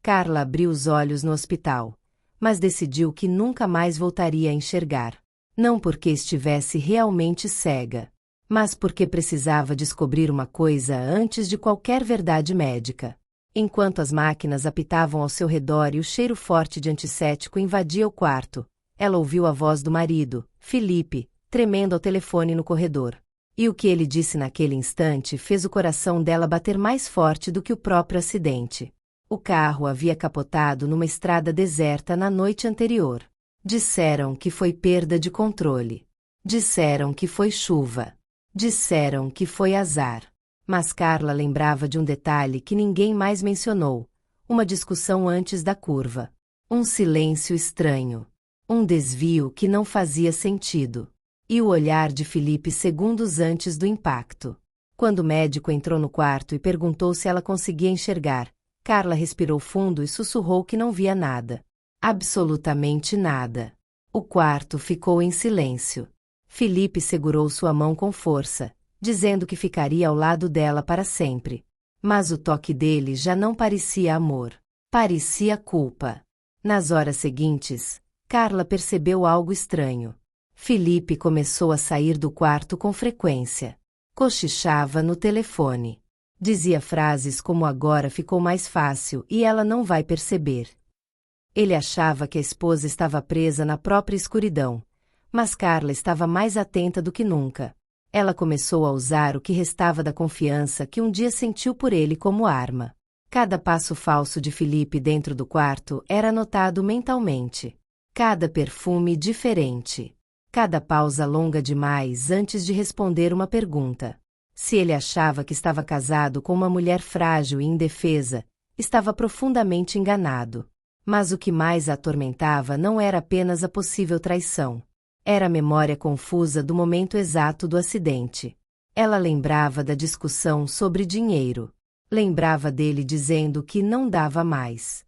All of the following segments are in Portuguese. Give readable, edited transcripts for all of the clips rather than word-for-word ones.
Carla abriu os olhos no hospital, mas decidiu que nunca mais voltaria a enxergar. Não porque estivesse realmente cega, mas porque precisava descobrir uma coisa antes de qualquer verdade médica. Enquanto as máquinas apitavam ao seu redor e o cheiro forte de antisséptico invadia o quarto, ela ouviu a voz do marido, Felipe, tremendo ao telefone no corredor. E o que ele disse naquele instante fez o coração dela bater mais forte do que o próprio acidente. O carro havia capotado numa estrada deserta na noite anterior. Disseram que foi perda de controle. Disseram que foi chuva. Disseram que foi azar. Mas Carla lembrava de um detalhe que ninguém mais mencionou: uma discussão antes da curva. Um silêncio estranho. Um desvio que não fazia sentido. E o olhar de Felipe segundos antes do impacto. Quando o médico entrou no quarto e perguntou se ela conseguia enxergar, Carla respirou fundo e sussurrou que não via nada. Absolutamente nada. O quarto ficou em silêncio. Felipe segurou sua mão com força, dizendo que ficaria ao lado dela para sempre. Mas o toque dele já não parecia amor. Parecia culpa. Nas horas seguintes, Carla percebeu algo estranho. Felipe começou a sair do quarto com frequência. Cochichava no telefone. Dizia frases como agora ficou mais fácil e ela não vai perceber. Ele achava que a esposa estava presa na própria escuridão, mas Carla estava mais atenta do que nunca. Ela começou a usar o que restava da confiança que um dia sentiu por ele como arma. Cada passo falso de Felipe dentro do quarto era anotado mentalmente. Cada perfume diferente. Cada pausa longa demais antes de responder uma pergunta. Se ele achava que estava casado com uma mulher frágil e indefesa, estava profundamente enganado. Mas o que mais a atormentava não era apenas a possível traição. Era a memória confusa do momento exato do acidente. Ela lembrava da discussão sobre dinheiro. Lembrava dele dizendo que não dava mais.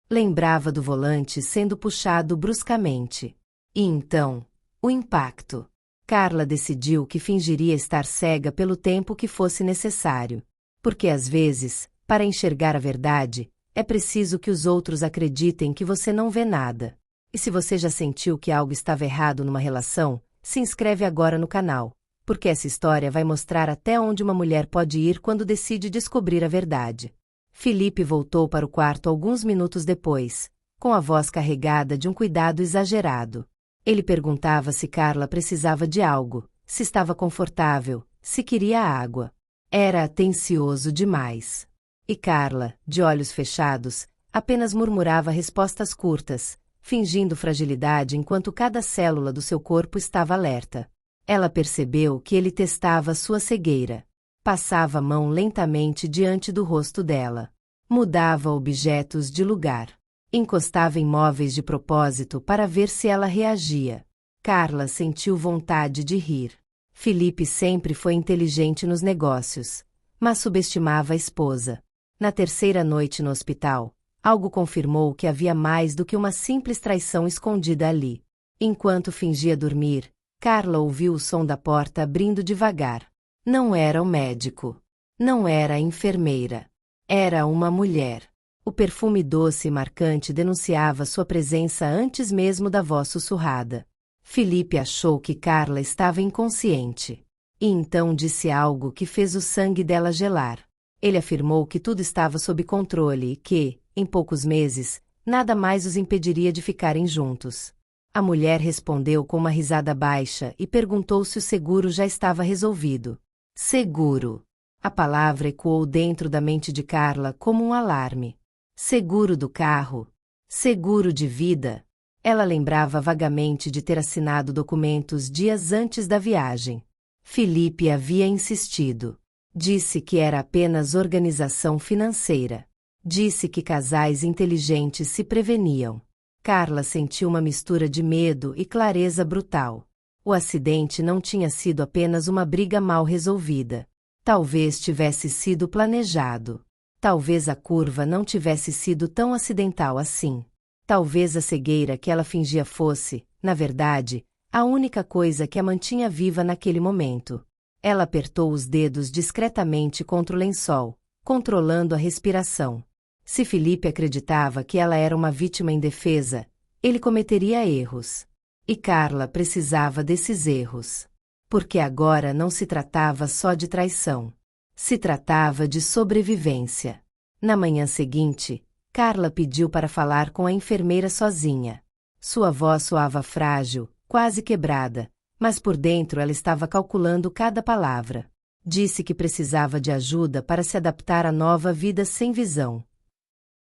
Lembrava do volante sendo puxado bruscamente. E então, o impacto. Carla decidiu que fingiria estar cega pelo tempo que fosse necessário. Porque às vezes, para enxergar a verdade, é preciso que os outros acreditem que você não vê nada. E se você já sentiu que algo estava errado numa relação, se inscreve agora no canal, porque essa história vai mostrar até onde uma mulher pode ir quando decide descobrir a verdade. Felipe voltou para o quarto alguns minutos depois, com a voz carregada de um cuidado exagerado. Ele perguntava se Carla precisava de algo, se estava confortável, se queria água. Era atencioso demais. E Carla, de olhos fechados, apenas murmurava respostas curtas, fingindo fragilidade enquanto cada célula do seu corpo estava alerta. Ela percebeu que ele testava sua cegueira. Passava a mão lentamente diante do rosto dela. Mudava objetos de lugar. Encostava em móveis de propósito para ver se ela reagia. Carla sentiu vontade de rir. Felipe sempre foi inteligente nos negócios, mas subestimava a esposa. Na terceira noite no hospital, algo confirmou que havia mais do que uma simples traição escondida ali. Enquanto fingia dormir, Carla ouviu o som da porta abrindo devagar. Não era o médico. Não era a enfermeira. Era uma mulher. O perfume doce e marcante denunciava sua presença antes mesmo da voz sussurrada. Felipe achou que Carla estava inconsciente. E então disse algo que fez o sangue dela gelar. Ele afirmou que tudo estava sob controle e que, em poucos meses, nada mais os impediria de ficarem juntos. A mulher respondeu com uma risada baixa e perguntou se o seguro já estava resolvido. Seguro. A palavra ecoou dentro da mente de Carla como um alarme. Seguro do carro. Seguro de vida. Ela lembrava vagamente de ter assinado documentos dias antes da viagem. Felipe havia insistido. Disse que era apenas organização financeira. Disse que casais inteligentes se preveniam. Carla sentiu uma mistura de medo e clareza brutal. O acidente não tinha sido apenas uma briga mal resolvida. Talvez tivesse sido planejado. Talvez a curva não tivesse sido tão acidental assim. Talvez a cegueira que ela fingia fosse, na verdade, a única coisa que a mantinha viva naquele momento. Ela apertou os dedos discretamente contra o lençol, controlando a respiração. Se Felipe acreditava que ela era uma vítima indefesa, ele cometeria erros. E Carla precisava desses erros. Porque agora não se tratava só de traição. Se tratava de sobrevivência. Na manhã seguinte, Carla pediu para falar com a enfermeira sozinha. Sua voz soava frágil, quase quebrada, mas por dentro ela estava calculando cada palavra. Disse que precisava de ajuda para se adaptar à nova vida sem visão.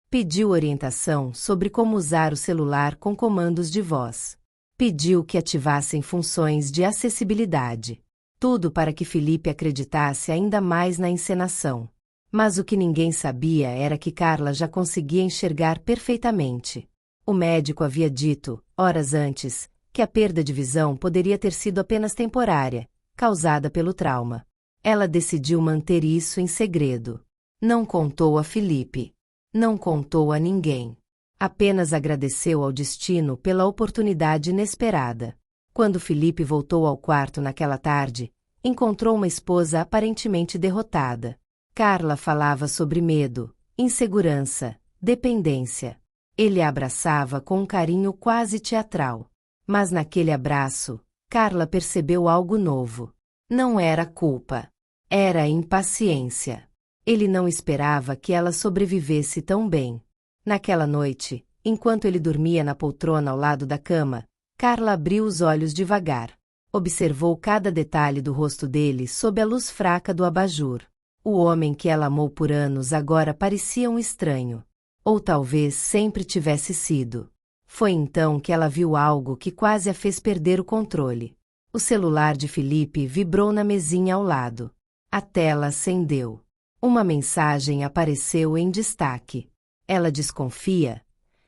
Pediu orientação sobre como usar o celular com comandos de voz. Pediu que ativassem funções de acessibilidade. Tudo para que Felipe acreditasse ainda mais na encenação. Mas o que ninguém sabia era que Carla já conseguia enxergar perfeitamente. O médico havia dito, horas antes, que a perda de visão poderia ter sido apenas temporária, causada pelo trauma. Ela decidiu manter isso em segredo. Não contou a Felipe. Não contou a ninguém. Apenas agradeceu ao destino pela oportunidade inesperada. Quando Felipe voltou ao quarto naquela tarde, encontrou uma esposa aparentemente derrotada. Carla falava sobre medo, insegurança, dependência. Ele a abraçava com um carinho quase teatral. Mas naquele abraço, Carla percebeu algo novo. Não era culpa. Era impaciência. Ele não esperava que ela sobrevivesse tão bem. Naquela noite, enquanto ele dormia na poltrona ao lado da cama, Carla abriu os olhos devagar. Observou cada detalhe do rosto dele sob a luz fraca do abajur. O homem que ela amou por anos agora parecia um estranho. Ou talvez sempre tivesse sido. Foi então que ela viu algo que quase a fez perder o controle. O celular de Felipe vibrou na mesinha ao lado. A tela acendeu. Uma mensagem apareceu em destaque. Ela desconfia,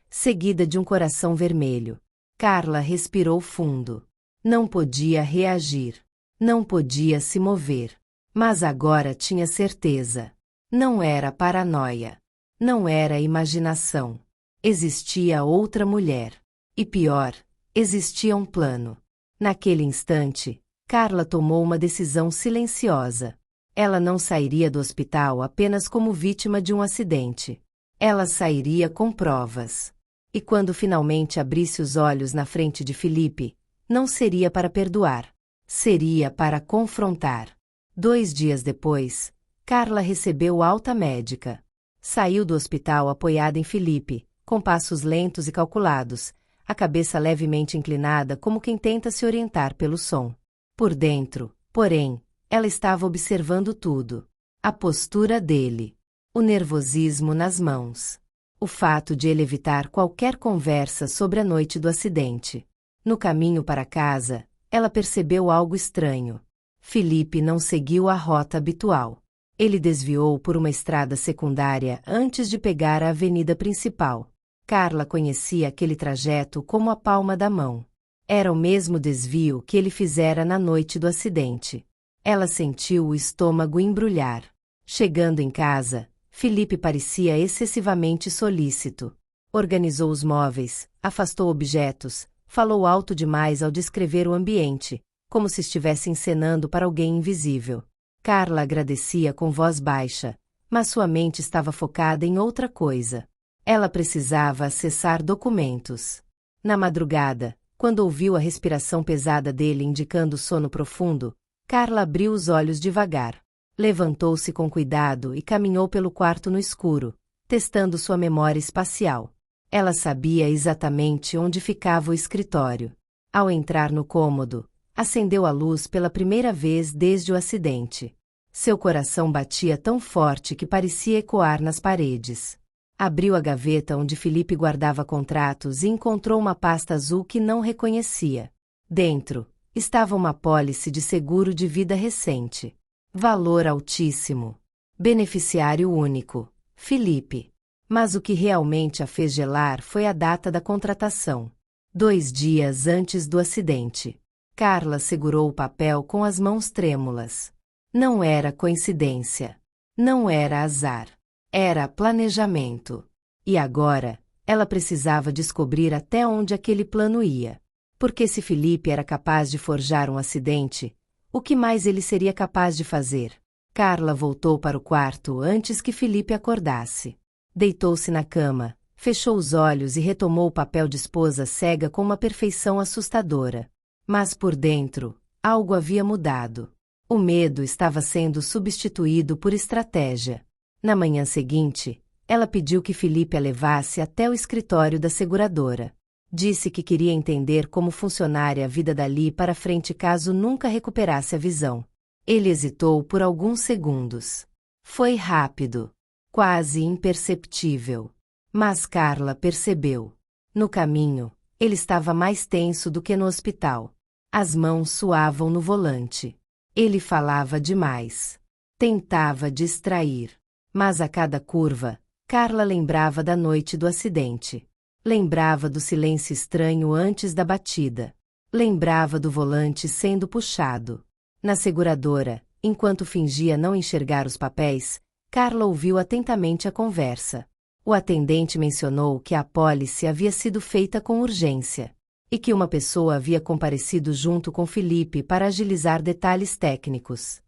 seguida de um coração vermelho. Carla respirou fundo. Não podia reagir. Não podia se mover. Mas agora tinha certeza. Não era paranoia. Não era imaginação. Existia outra mulher. E pior, existia um plano. Naquele instante, Carla tomou uma decisão silenciosa. Ela não sairia do hospital apenas como vítima de um acidente. Ela sairia com provas. E quando finalmente abrisse os olhos na frente de Felipe, não seria para perdoar. Seria para confrontar. 2 dias depois, Carla recebeu alta médica. Saiu do hospital apoiada em Felipe, com passos lentos e calculados, a cabeça levemente inclinada como quem tenta se orientar pelo som. Por dentro, porém, ela estava observando tudo. A postura dele. O nervosismo nas mãos. O fato de ele evitar qualquer conversa sobre a noite do acidente. No caminho para casa, ela percebeu algo estranho. Felipe não seguiu a rota habitual. Ele desviou por uma estrada secundária antes de pegar a avenida principal. Carla conhecia aquele trajeto como a palma da mão. Era o mesmo desvio que ele fizera na noite do acidente. Ela sentiu o estômago embrulhar. Chegando em casa, Felipe parecia excessivamente solícito. Organizou os móveis, afastou objetos, falou alto demais ao descrever o ambiente, como se estivesse encenando para alguém invisível. Carla agradecia com voz baixa, mas sua mente estava focada em outra coisa. Ela precisava acessar documentos. Na madrugada, quando ouviu a respiração pesada dele indicando sono profundo, Carla abriu os olhos devagar. Levantou-se com cuidado e caminhou pelo quarto no escuro, testando sua memória espacial. Ela sabia exatamente onde ficava o escritório. Ao entrar no cômodo, acendeu a luz pela primeira vez desde o acidente. Seu coração batia tão forte que parecia ecoar nas paredes. Abriu a gaveta onde Felipe guardava contratos e encontrou uma pasta azul que não reconhecia. Dentro, estava uma apólice de seguro de vida recente. Valor altíssimo. Beneficiário único, Felipe. Mas o que realmente a fez gelar foi a data da contratação. 2 dias antes do acidente. Carla segurou o papel com as mãos trêmulas. Não era coincidência. Não era azar. Era planejamento. E agora, ela precisava descobrir até onde aquele plano ia. Porque se Felipe era capaz de forjar um acidente, o que mais ele seria capaz de fazer? Carla voltou para o quarto antes que Felipe acordasse. Deitou-se na cama, fechou os olhos e retomou o papel de esposa cega com uma perfeição assustadora. Mas por dentro, algo havia mudado. O medo estava sendo substituído por estratégia. Na manhã seguinte, ela pediu que Felipe a levasse até o escritório da seguradora. Disse que queria entender como funcionaria a vida dali para frente caso nunca recuperasse a visão. Ele hesitou por alguns segundos. Foi rápido, quase imperceptível. Mas Carla percebeu. No caminho, ele estava mais tenso do que no hospital. As mãos suavam no volante. Ele falava demais. Tentava distrair. Mas a cada curva, Carla lembrava da noite do acidente. Lembrava do silêncio estranho antes da batida. Lembrava do volante sendo puxado. Na seguradora, enquanto fingia não enxergar os papéis, Carla ouviu atentamente a conversa. O atendente mencionou que a apólice havia sido feita com urgência e que uma pessoa havia comparecido junto com Felipe para agilizar detalhes técnicos.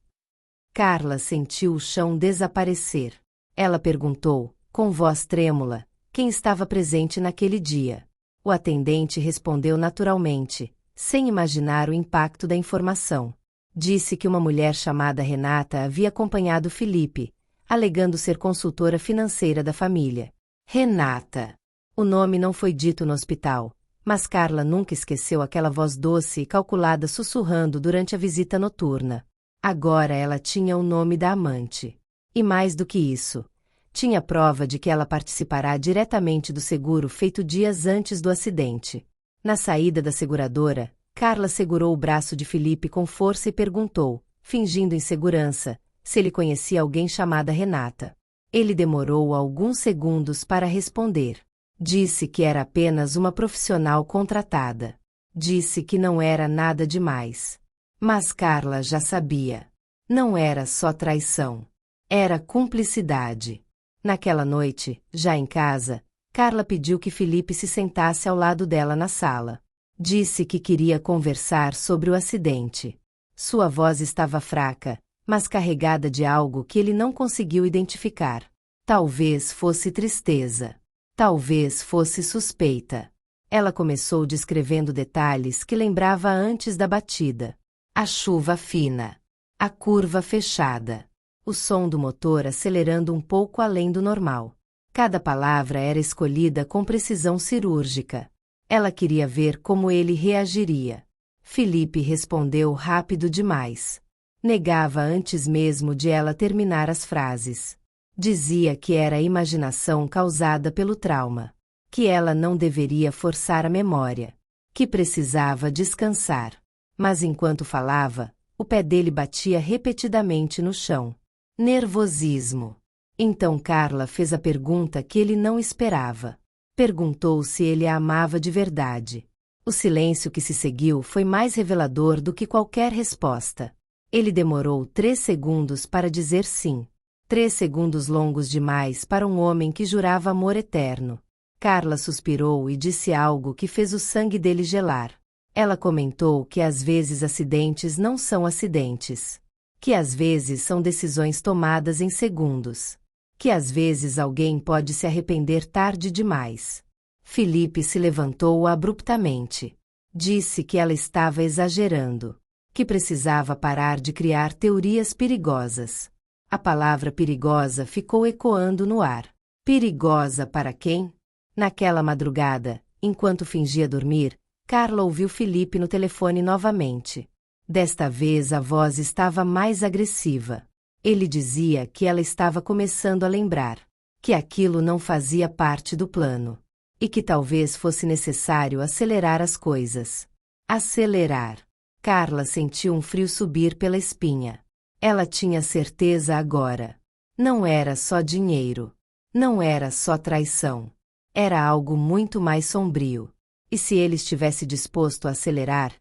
Carla sentiu o chão desaparecer. Ela perguntou, com voz trêmula, quem estava presente naquele dia. O atendente respondeu naturalmente, sem imaginar o impacto da informação. Disse que uma mulher chamada Renata havia acompanhado Felipe, alegando ser consultora financeira da família. Renata. O nome não foi dito no hospital, mas Carla nunca esqueceu aquela voz doce e calculada sussurrando durante a visita noturna. Agora ela tinha o nome da amante. E mais do que isso, tinha prova de que ela participará diretamente do seguro feito dias antes do acidente. Na saída da seguradora, Carla segurou o braço de Felipe com força e perguntou, fingindo insegurança, se ele conhecia alguém chamada Renata. Ele demorou alguns segundos para responder. Disse que era apenas uma profissional contratada. Disse que não era nada demais. Mas Carla já sabia. Não era só traição. Era cumplicidade. Naquela noite, já em casa, Carla pediu que Felipe se sentasse ao lado dela na sala. Disse que queria conversar sobre o acidente. Sua voz estava fraca, mas carregada de algo que ele não conseguiu identificar. Talvez fosse tristeza. Talvez fosse suspeita. Ela começou descrevendo detalhes que lembrava antes da batida. A chuva fina. A curva fechada. O som do motor acelerando um pouco além do normal. Cada palavra era escolhida com precisão cirúrgica. Ela queria ver como ele reagiria. Felipe respondeu rápido demais. Negava antes mesmo de ela terminar as frases. Dizia que era a imaginação causada pelo trauma. Que ela não deveria forçar a memória. Que precisava descansar. Mas enquanto falava, o pé dele batia repetidamente no chão. Nervosismo. Então Carla fez a pergunta que ele não esperava. Perguntou se ele a amava de verdade. O silêncio que se seguiu foi mais revelador do que qualquer resposta. Ele demorou 3 segundos para dizer sim. 3 segundos longos demais para um homem que jurava amor eterno. Carla suspirou e disse algo que fez o sangue dele gelar. Ela comentou que às vezes acidentes não são acidentes. Que às vezes são decisões tomadas em segundos. Que às vezes alguém pode se arrepender tarde demais. Felipe se levantou abruptamente. Disse que ela estava exagerando. Que precisava parar de criar teorias perigosas. A palavra perigosa ficou ecoando no ar. Perigosa para quem? Naquela madrugada, enquanto fingia dormir, Carla ouviu Felipe no telefone novamente. Desta vez a voz estava mais agressiva. Ele dizia que ela estava começando a lembrar. Que aquilo não fazia parte do plano. E que talvez fosse necessário acelerar as coisas. Acelerar. Carla sentiu um frio subir pela espinha. Ela tinha certeza agora. Não era só dinheiro. Não era só traição. Era algo muito mais sombrio. E se ele estivesse disposto a acelerar,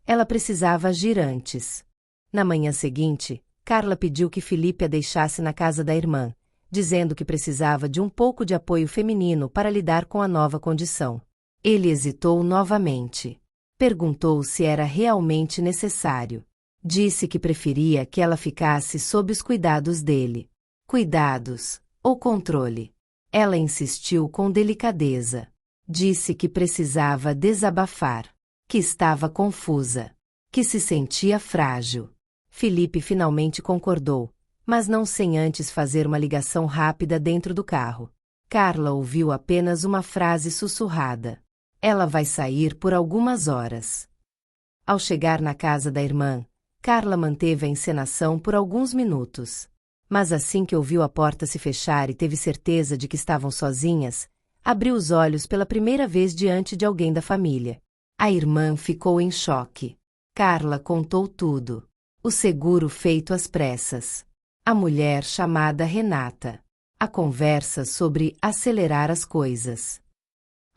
ela precisava agir antes. Na manhã seguinte, Carla pediu que Felipe a deixasse na casa da irmã, dizendo que precisava de um pouco de apoio feminino para lidar com a nova condição. Ele hesitou novamente. Perguntou se era realmente necessário. Disse que preferia que ela ficasse sob os cuidados dele. Cuidados, ou controle. Ela insistiu com delicadeza. Disse que precisava desabafar, que estava confusa, que se sentia frágil. Felipe finalmente concordou, mas não sem antes fazer uma ligação rápida dentro do carro. Carla ouviu apenas uma frase sussurrada. Ela vai sair por algumas horas. Ao chegar na casa da irmã, Carla manteve a encenação por alguns minutos. Mas assim que ouviu a porta se fechar e teve certeza de que estavam sozinhas, abriu os olhos pela primeira vez diante de alguém da família. A irmã ficou em choque. Carla contou tudo. O seguro feito às pressas. A mulher chamada Renata. A conversa sobre acelerar as coisas.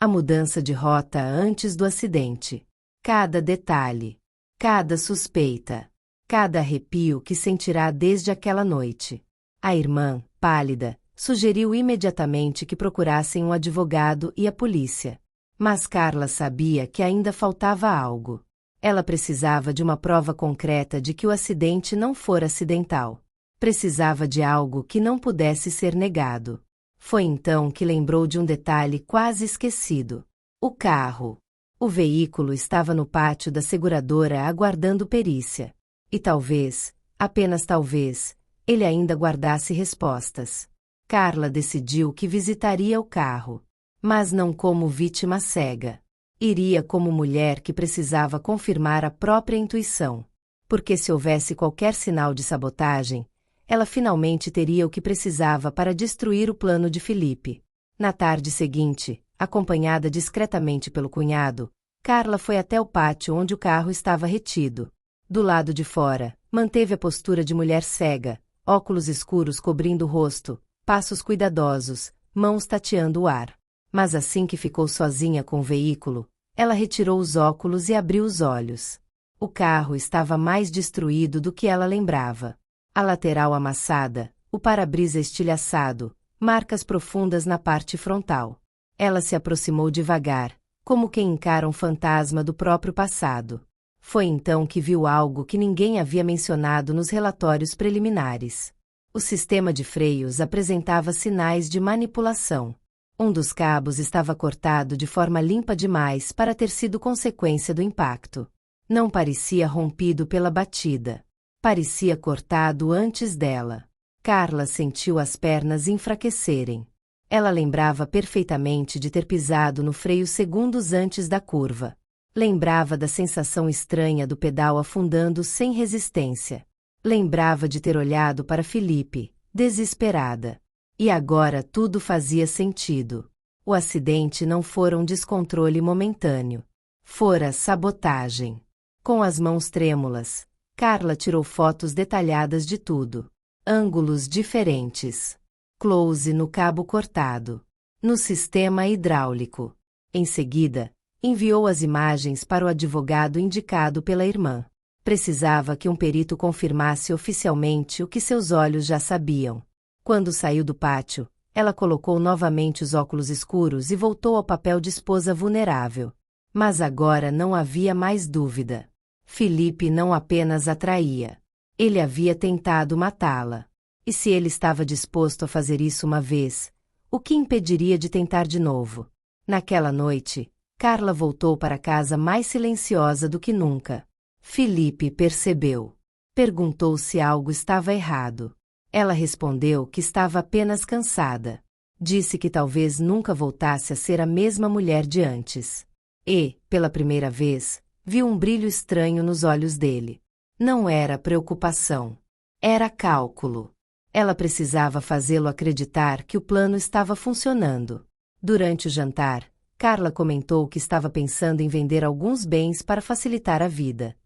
A mudança de rota antes do acidente. Cada detalhe. Cada suspeita. Cada arrepio que sentirá desde aquela noite. A irmã, pálida, sugeriu imediatamente que procurassem um advogado e a polícia. Mas Carla sabia que ainda faltava algo. Ela precisava de uma prova concreta de que o acidente não fora acidental. Precisava de algo que não pudesse ser negado. Foi então que lembrou de um detalhe quase esquecido. O carro. O veículo estava no pátio da seguradora aguardando perícia. E talvez, apenas talvez, ele ainda guardasse respostas. Carla decidiu que visitaria o carro. Mas não como vítima cega. Iria como mulher que precisava confirmar a própria intuição. Porque se houvesse qualquer sinal de sabotagem, ela finalmente teria o que precisava para destruir o plano de Felipe. Na tarde seguinte, acompanhada discretamente pelo cunhado, Carla foi até o pátio onde o carro estava retido. Do lado de fora, manteve a postura de mulher cega, óculos escuros cobrindo o rosto, passos cuidadosos, mãos tateando o ar. Mas assim que ficou sozinha com o veículo, ela retirou os óculos e abriu os olhos. O carro estava mais destruído do que ela lembrava. A lateral amassada, o para-brisa estilhaçado, marcas profundas na parte frontal. Ela se aproximou devagar, como quem encara um fantasma do próprio passado. Foi então que viu algo que ninguém havia mencionado nos relatórios preliminares. O sistema de freios apresentava sinais de manipulação. Um dos cabos estava cortado de forma limpa demais para ter sido consequência do impacto. Não parecia rompido pela batida. Parecia cortado antes dela. Carla sentiu as pernas enfraquecerem. Ela lembrava perfeitamente de ter pisado no freio segundos antes da curva. Lembrava da sensação estranha do pedal afundando sem resistência. Lembrava de ter olhado para Felipe, desesperada. E agora tudo fazia sentido. O acidente não fora um descontrole momentâneo. Fora sabotagem. Com as mãos trêmulas, Carla tirou fotos detalhadas de tudo. Ângulos diferentes. Close no cabo cortado. No sistema hidráulico. Em seguida, enviou as imagens para o advogado indicado pela irmã. Precisava que um perito confirmasse oficialmente o que seus olhos já sabiam. Quando saiu do pátio, ela colocou novamente os óculos escuros e voltou ao papel de esposa vulnerável. Mas agora não havia mais dúvida. Felipe não apenas a traía. Ele havia tentado matá-la. E se ele estava disposto a fazer isso uma vez, o que impediria de tentar de novo? Naquela noite, Carla voltou para casa mais silenciosa do que nunca. Felipe percebeu. Perguntou se algo estava errado. Ela respondeu que estava apenas cansada. Disse que talvez nunca voltasse a ser a mesma mulher de antes. E, pela primeira vez, viu um brilho estranho nos olhos dele. Não era preocupação. Era cálculo. Ela precisava fazê-lo acreditar que o plano estava funcionando. Durante o jantar, Carla comentou que estava pensando em vender alguns bens para facilitar a vida.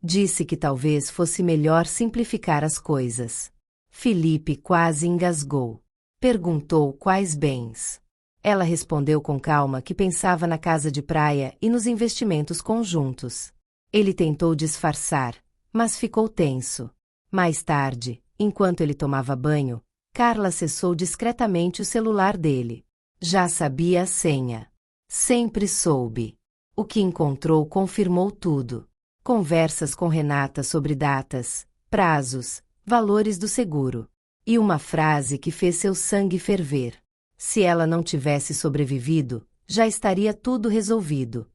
Disse que talvez fosse melhor simplificar as coisas. Felipe quase engasgou. Perguntou quais bens. Ela respondeu com calma que pensava na casa de praia e nos investimentos conjuntos. Ele tentou disfarçar, mas ficou tenso. Mais tarde, enquanto ele tomava banho, Carla acessou discretamente o celular dele. Já sabia a senha. Sempre soube. O que encontrou confirmou tudo. Conversas com Renata sobre datas, prazos, valores do seguro. E uma frase que fez seu sangue ferver. Se ela não tivesse sobrevivido, já estaria tudo resolvido.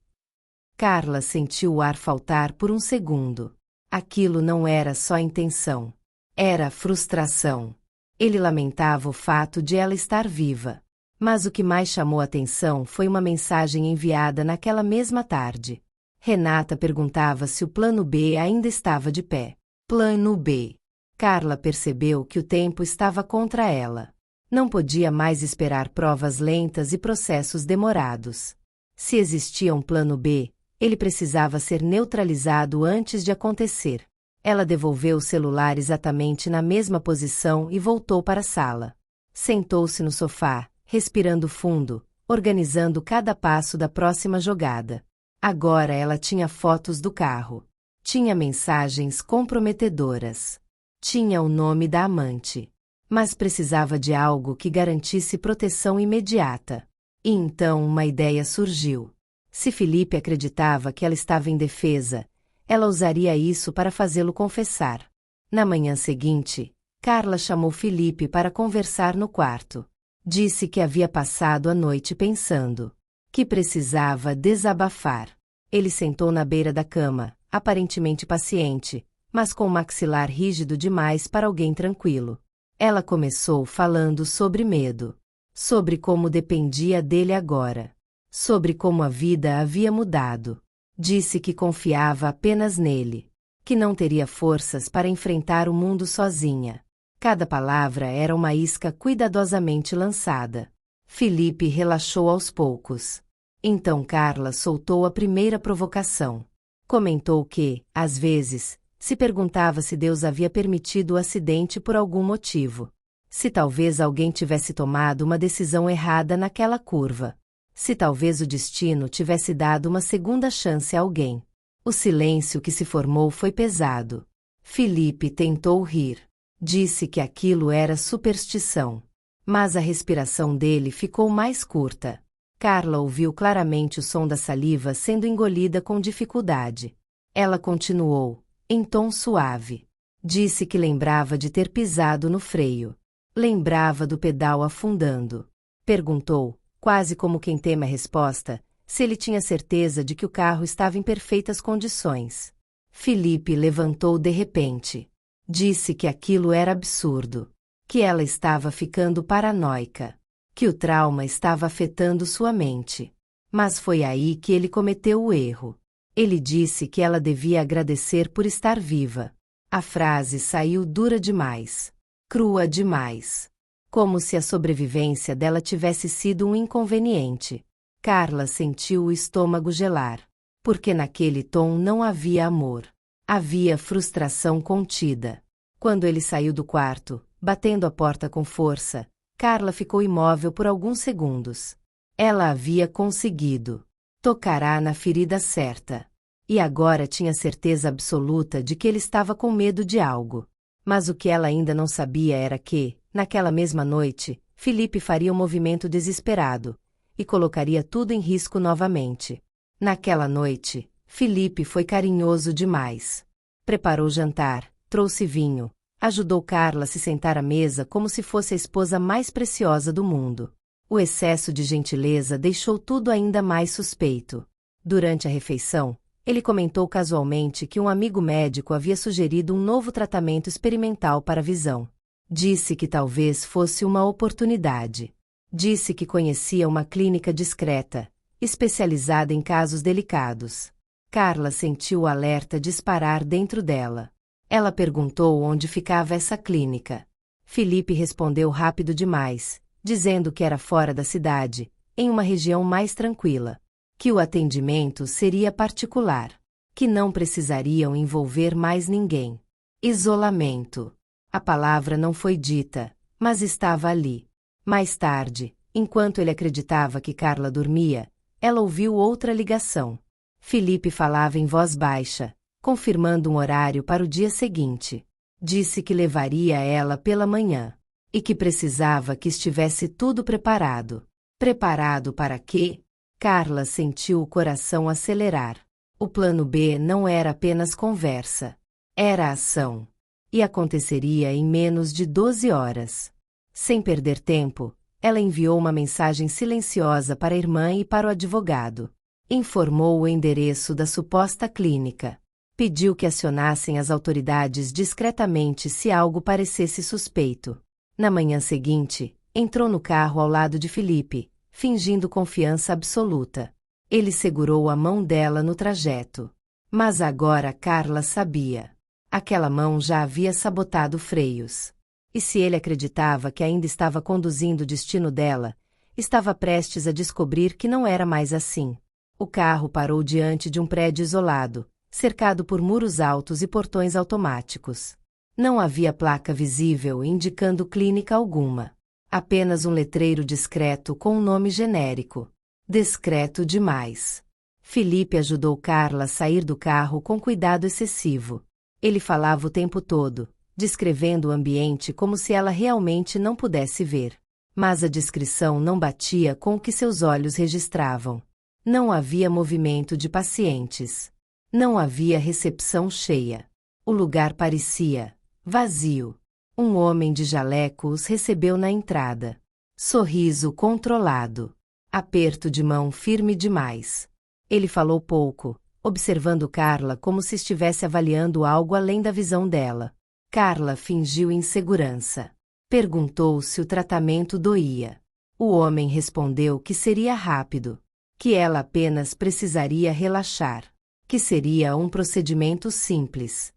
Carla sentiu o ar faltar por um segundo. Aquilo não era só intenção. Era frustração. Ele lamentava o fato de ela estar viva. Mas o que mais chamou atenção foi uma mensagem enviada naquela mesma tarde. Renata perguntava se o plano B ainda estava de pé. Plano B. Carla percebeu que o tempo estava contra ela. Não podia mais esperar provas lentas e processos demorados. Se existia um plano B, ele precisava ser neutralizado antes de acontecer. Ela devolveu o celular exatamente na mesma posição e voltou para a sala. Sentou-se no sofá, respirando fundo, organizando cada passo da próxima jogada. Agora ela tinha fotos do carro. Tinha mensagens comprometedoras. Tinha o nome da amante. Mas precisava de algo que garantisse proteção imediata. E então uma ideia surgiu. Se Felipe acreditava que ela estava indefesa, ela usaria isso para fazê-lo confessar. Na manhã seguinte, Carla chamou Felipe para conversar no quarto. Disse que havia passado a noite pensando. Que precisava desabafar. Ele sentou na beira da cama, aparentemente paciente, mas com o maxilar rígido demais para alguém tranquilo. Ela começou falando sobre medo. Sobre como dependia dele agora. Sobre como a vida havia mudado. Disse que confiava apenas nele. Que não teria forças para enfrentar o mundo sozinha. Cada palavra era uma isca cuidadosamente lançada. Felipe relaxou aos poucos. Então Carla soltou a primeira provocação. Comentou que, às vezes, se perguntava se Deus havia permitido o acidente por algum motivo. Se talvez alguém tivesse tomado uma decisão errada naquela curva. Se talvez o destino tivesse dado uma segunda chance a alguém. O silêncio que se formou foi pesado. Felipe tentou rir. Disse que aquilo era superstição. Mas a respiração dele ficou mais curta. Carla ouviu claramente o som da saliva sendo engolida com dificuldade. Ela continuou, em tom suave. Disse que lembrava de ter pisado no freio. Lembrava do pedal afundando. Perguntou, quase como quem teme a resposta, se ele tinha certeza de que o carro estava em perfeitas condições. Felipe levantou de repente. Disse que aquilo era absurdo. Que ela estava ficando paranoica. Que o trauma estava afetando sua mente. Mas foi aí que ele cometeu o erro. Ele disse que ela devia agradecer por estar viva. A frase saiu dura demais. Crua demais. Como se a sobrevivência dela tivesse sido um inconveniente. Carla sentiu o estômago gelar. Porque naquele tom não havia amor. Havia frustração contida. Quando ele saiu do quarto, batendo a porta com força, Carla ficou imóvel por alguns segundos. Ela havia conseguido. Tocará na ferida certa. E agora tinha certeza absoluta de que ele estava com medo de algo. Mas o que ela ainda não sabia era que, naquela mesma noite, Felipe faria um movimento desesperado e colocaria tudo em risco novamente. Naquela noite, Felipe foi carinhoso demais. Preparou jantar, trouxe vinho, ajudou Carla a se sentar à mesa como se fosse a esposa mais preciosa do mundo. O excesso de gentileza deixou tudo ainda mais suspeito. Durante a refeição, ele comentou casualmente que um amigo médico havia sugerido um novo tratamento experimental para a visão. Disse que talvez fosse uma oportunidade. Disse que conhecia uma clínica discreta, especializada em casos delicados. Carla sentiu o alerta disparar dentro dela. Ela perguntou onde ficava essa clínica. Felipe respondeu rápido demais, dizendo que era fora da cidade, em uma região mais tranquila. Que o atendimento seria particular. Que não precisariam envolver mais ninguém. Isolamento. A palavra não foi dita, mas estava ali. Mais tarde, enquanto ele acreditava que Carla dormia, ela ouviu outra ligação. Felipe falava em voz baixa, confirmando um horário para o dia seguinte. Disse que levaria ela pela manhã. E que precisava que estivesse tudo preparado. Preparado para quê? Carla sentiu o coração acelerar. O plano B não era apenas conversa. Era ação. E aconteceria em menos de 12 horas. Sem perder tempo, Ela enviou uma mensagem silenciosa para a irmã e para o advogado. Informou o endereço da suposta clínica. Pediu que acionassem as autoridades discretamente se algo parecesse suspeito. Na manhã seguinte, entrou no carro ao lado de Felipe, fingindo confiança absoluta. Ele segurou a mão dela no trajeto. Mas agora Carla sabia. Aquela mão já havia sabotado freios. E se ele acreditava que ainda estava conduzindo o destino dela, estava prestes a descobrir que não era mais assim. O carro parou diante de um prédio isolado, cercado por muros altos e portões automáticos. Não havia placa visível indicando clínica alguma. Apenas um letreiro discreto com um nome genérico. Discreto demais. Felipe ajudou Carla a sair do carro com cuidado excessivo. Ele falava o tempo todo, descrevendo o ambiente como se ela realmente não pudesse ver. Mas a descrição não batia com o que seus olhos registravam. Não havia movimento de pacientes. Não havia recepção cheia. O lugar parecia vazio. Um homem de jaleco os recebeu na entrada. Sorriso controlado. Aperto de mão firme demais. Ele falou pouco, observando Carla como se estivesse avaliando algo além da visão dela. Carla fingiu insegurança. Perguntou se o tratamento doía. O homem respondeu que seria rápido. Que ela apenas precisaria relaxar. Que seria um procedimento simples.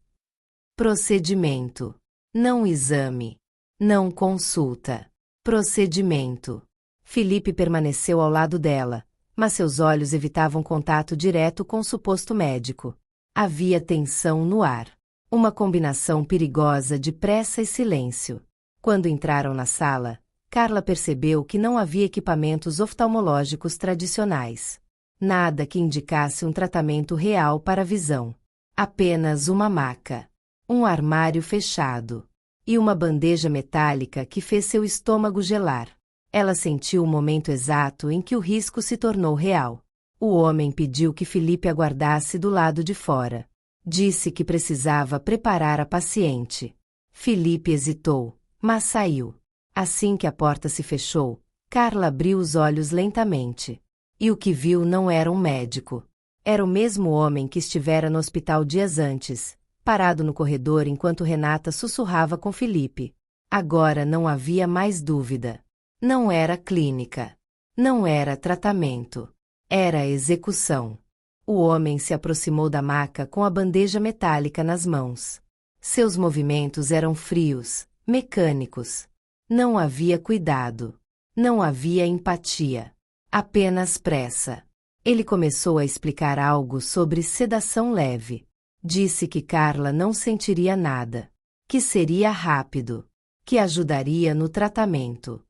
Procedimento. Não exame. Não consulta. Procedimento. Felipe permaneceu ao lado dela, mas seus olhos evitavam contato direto com o suposto médico. Havia tensão no ar. Uma combinação perigosa de pressa e silêncio. Quando entraram na sala, Carla percebeu que não havia equipamentos oftalmológicos tradicionais. Nada que indicasse um tratamento real para a visão. Apenas uma maca. Um armário fechado. E uma bandeja metálica que fez seu estômago gelar. Ela sentiu o momento exato em que o risco se tornou real. O homem pediu que Felipe aguardasse do lado de fora. Disse que precisava preparar a paciente. Felipe hesitou, mas saiu. Assim que a porta se fechou, Carla abriu os olhos lentamente. E o que viu não era um médico. Era o mesmo homem que estivera no hospital dias antes, parado no corredor enquanto Renata sussurrava com Felipe. Agora não havia mais dúvida. Não era clínica. Não era tratamento. Era execução. O homem se aproximou da maca com a bandeja metálica nas mãos. Seus movimentos eram frios, mecânicos. Não havia cuidado. Não havia empatia. Apenas pressa. Ele começou a explicar algo sobre sedação leve. Disse que Carla não sentiria nada. Que seria rápido. Que ajudaria no tratamento.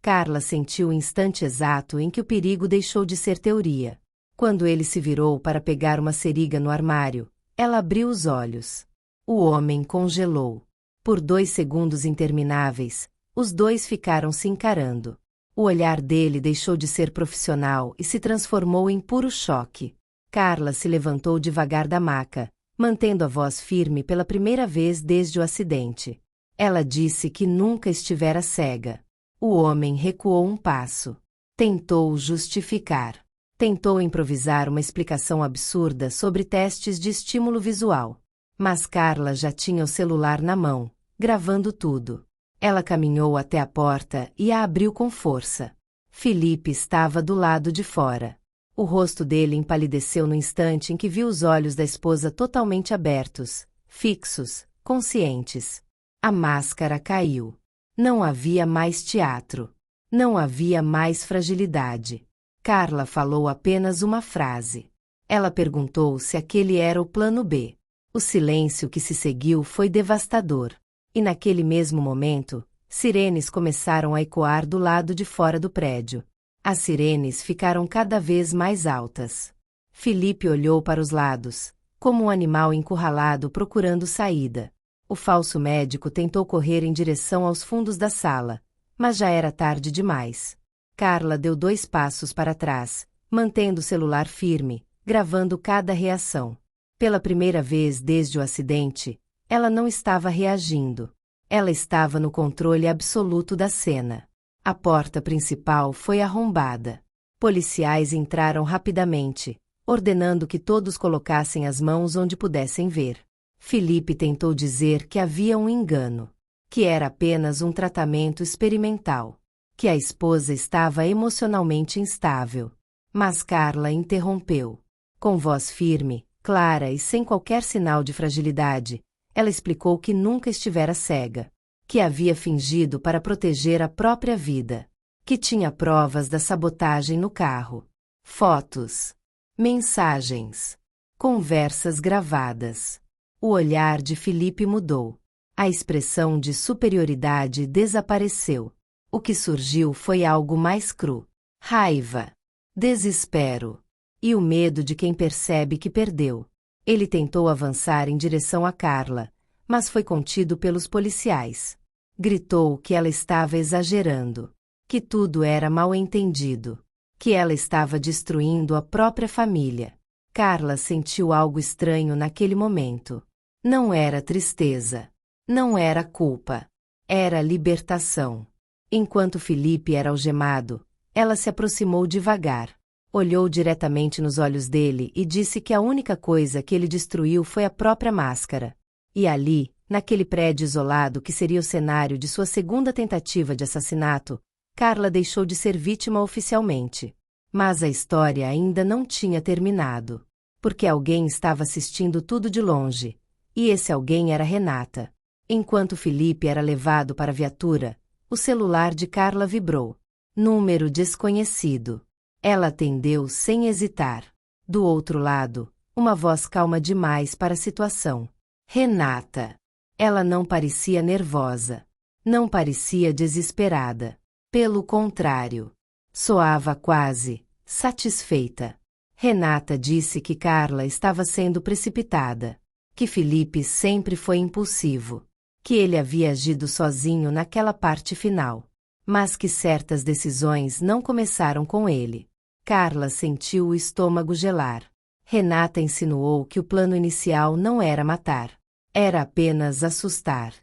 Carla sentiu o instante exato em que o perigo deixou de ser teoria. Quando ele se virou para pegar uma seringa no armário, ela abriu os olhos. O homem congelou. Por 2 segundos intermináveis, os dois ficaram se encarando. O olhar dele deixou de ser profissional e se transformou em puro choque. Carla se levantou devagar da maca, mantendo a voz firme pela primeira vez desde o acidente. Ela disse que nunca estivera cega. O homem recuou um passo. Tentou justificar. Tentou improvisar uma explicação absurda sobre testes de estímulo visual. Mas Carla já tinha o celular na mão, gravando tudo. Ela caminhou até a porta e a abriu com força. Felipe estava do lado de fora. O rosto dele empalideceu no instante em que viu os olhos da esposa totalmente abertos, fixos, conscientes. A máscara caiu. Não havia mais teatro. Não havia mais fragilidade. Carla falou apenas uma frase. Ela perguntou se aquele era o plano B. O silêncio que se seguiu foi devastador. E naquele mesmo momento, sirenes começaram a ecoar do lado de fora do prédio. As sirenes ficaram cada vez mais altas. Felipe olhou para os lados, como um animal encurralado procurando saída. O falso médico tentou correr em direção aos fundos da sala, mas já era tarde demais. Carla deu 2 passos para trás, mantendo o celular firme, gravando cada reação. Pela primeira vez desde o acidente, ela não estava reagindo. Ela estava no controle absoluto da cena. A porta principal foi arrombada. Policiais entraram rapidamente, ordenando que todos colocassem as mãos onde pudessem ver. Felipe tentou dizer que havia um engano, que era apenas um tratamento experimental, que a esposa estava emocionalmente instável. Mas Carla interrompeu. Com voz firme, clara e sem qualquer sinal de fragilidade, ela explicou que nunca estivera cega, que havia fingido para proteger a própria vida, que tinha provas da sabotagem no carro, fotos, mensagens, conversas gravadas. O olhar de Felipe mudou. A expressão de superioridade desapareceu. O que surgiu foi algo mais cru: raiva, desespero e o medo de quem percebe que perdeu. Ele tentou avançar em direção a Carla, mas foi contido pelos policiais. Gritou que ela estava exagerando, que tudo era mal entendido, que ela estava destruindo a própria família. Carla sentiu algo estranho naquele momento. Não era tristeza, não era culpa, era libertação. Enquanto Felipe era algemado, ela se aproximou devagar, olhou diretamente nos olhos dele e disse que a única coisa que ele destruiu foi a própria máscara. E ali, naquele prédio isolado que seria o cenário de sua segunda tentativa de assassinato, Carla deixou de ser vítima oficialmente. Mas a história ainda não tinha terminado, porque alguém estava assistindo tudo de longe, e esse alguém era Renata. Enquanto Felipe era levado para a viatura, o celular de Carla vibrou. Número desconhecido. Ela atendeu sem hesitar. Do outro lado, uma voz calma demais para a situação. Renata. Ela não parecia nervosa. Não parecia desesperada. Pelo contrário, soava quase satisfeita. Renata disse que Carla estava sendo precipitada, que Felipe sempre foi impulsivo, que ele havia agido sozinho naquela parte final, mas que certas decisões não começaram com ele. Carla sentiu o estômago gelar. Renata insinuou que o plano inicial não era matar, era apenas assustar.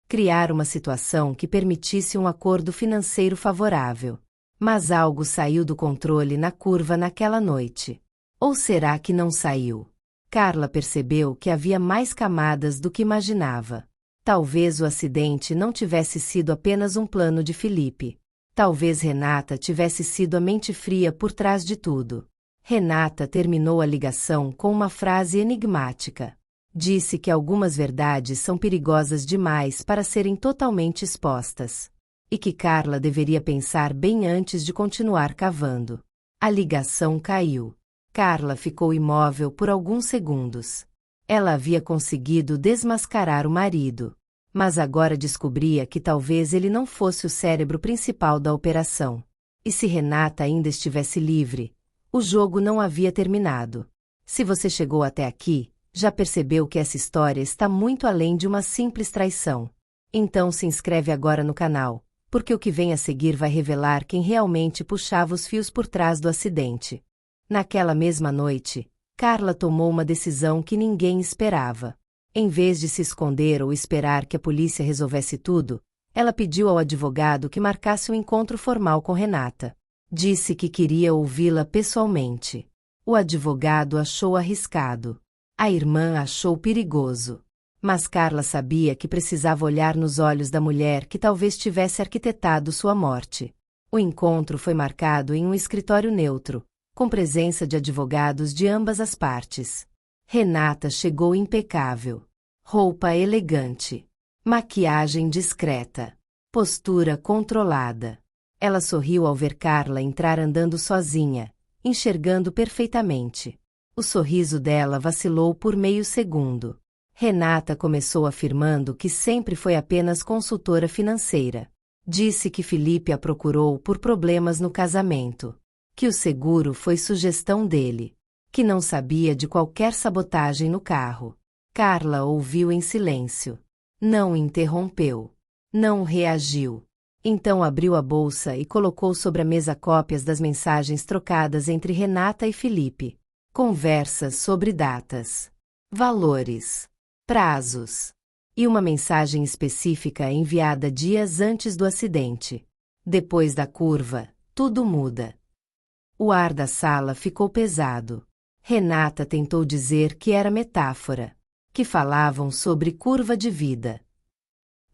Criar uma situação que permitisse um acordo financeiro favorável. Mas algo saiu do controle na curva naquela noite. Ou será que não saiu? Carla percebeu que havia mais camadas do que imaginava. Talvez o acidente não tivesse sido apenas um plano de Felipe. Talvez Renata tivesse sido a mente fria por trás de tudo. Renata terminou a ligação com uma frase enigmática. Disse que algumas verdades são perigosas demais para serem totalmente expostas. E que Carla deveria pensar bem antes de continuar cavando. A ligação caiu. Carla ficou imóvel por alguns segundos. Ela havia conseguido desmascarar o marido, mas agora descobria que talvez ele não fosse o cérebro principal da operação. E se Renata ainda estivesse livre, o jogo não havia terminado. Se você chegou até aqui, já percebeu que essa história está muito além de uma simples traição. Então se inscreve agora no canal, porque o que vem a seguir vai revelar quem realmente puxava os fios por trás do acidente. Naquela mesma noite, Carla tomou uma decisão que ninguém esperava. Em vez de se esconder ou esperar que a polícia resolvesse tudo, ela pediu ao advogado que marcasse um encontro formal com Renata. Disse que queria ouvi-la pessoalmente. O advogado achou arriscado. A irmã achou perigoso. Mas Carla sabia que precisava olhar nos olhos da mulher que talvez tivesse arquitetado sua morte. O encontro foi marcado em um escritório neutro, com presença de advogados de ambas as partes. Renata chegou impecável. Roupa elegante. Maquiagem discreta. Postura controlada. Ela sorriu ao ver Carla entrar andando sozinha, enxergando perfeitamente. O sorriso dela vacilou por meio segundo. Renata começou afirmando que sempre foi apenas consultora financeira. Disse que Felipe a procurou por problemas no casamento, que o seguro foi sugestão dele, que não sabia de qualquer sabotagem no carro. Carla ouviu em silêncio. Não interrompeu. Não reagiu. Então abriu a bolsa e colocou sobre a mesa cópias das mensagens trocadas entre Renata e Felipe. Conversas sobre datas, valores, prazos. E uma mensagem específica enviada dias antes do acidente. Depois da curva, tudo muda. O ar da sala ficou pesado. Renata tentou dizer que era metáfora, que falavam sobre curva de vida.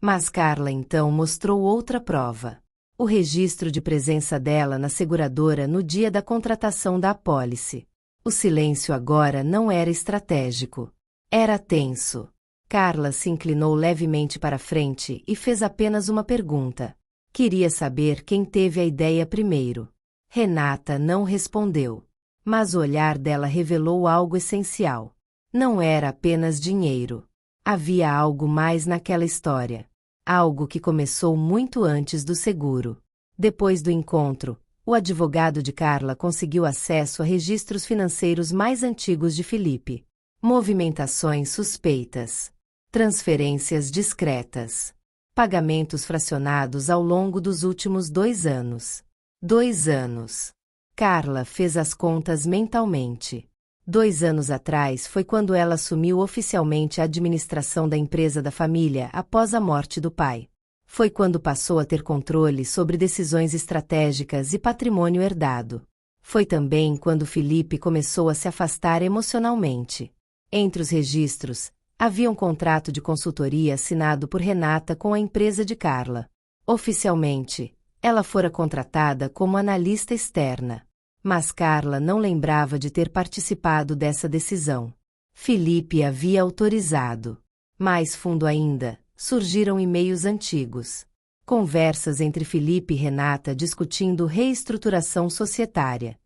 Mas Carla então mostrou outra prova. O registro de presença dela na seguradora no dia da contratação da apólice. O silêncio agora não era estratégico. Era tenso. Carla se inclinou levemente para frente e fez apenas uma pergunta. Queria saber quem teve a ideia primeiro. Renata não respondeu. Mas o olhar dela revelou algo essencial. Não era apenas dinheiro. Havia algo mais naquela história. Algo que começou muito antes do seguro. Depois do encontro, o advogado de Carla conseguiu acesso a registros financeiros mais antigos de Felipe. Movimentações suspeitas. Transferências discretas. Pagamentos fracionados ao longo dos últimos 2 anos. 2 anos. Carla fez as contas mentalmente. 2 anos atrás foi quando ela assumiu oficialmente a administração da empresa da família após a morte do pai. Foi quando passou a ter controle sobre decisões estratégicas e patrimônio herdado. Foi também quando Felipe começou a se afastar emocionalmente. Entre os registros, havia um contrato de consultoria assinado por Renata com a empresa de Carla. Oficialmente, ela fora contratada como analista externa. Mas Carla não lembrava de ter participado dessa decisão. Felipe havia autorizado. Mais fundo ainda, surgiram e-mails antigos. Conversas entre Felipe e Renata discutindo reestruturação societária.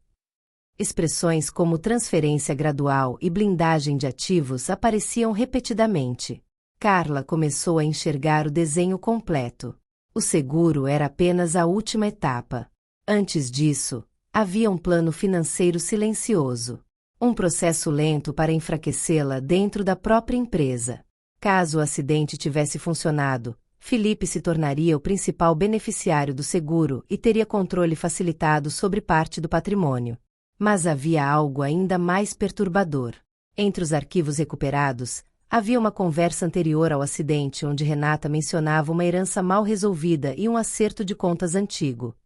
Expressões como transferência gradual e blindagem de ativos apareciam repetidamente. Carla começou a enxergar o desenho completo. O seguro era apenas a última etapa. Antes disso, havia um plano financeiro silencioso. Um processo lento para enfraquecê-la dentro da própria empresa. Caso o acidente tivesse funcionado, Felipe se tornaria o principal beneficiário do seguro e teria controle facilitado sobre parte do patrimônio. Mas havia algo ainda mais perturbador. Entre os arquivos recuperados, havia uma conversa anterior ao acidente onde Renata mencionava uma herança mal resolvida e um acerto de contas antigo.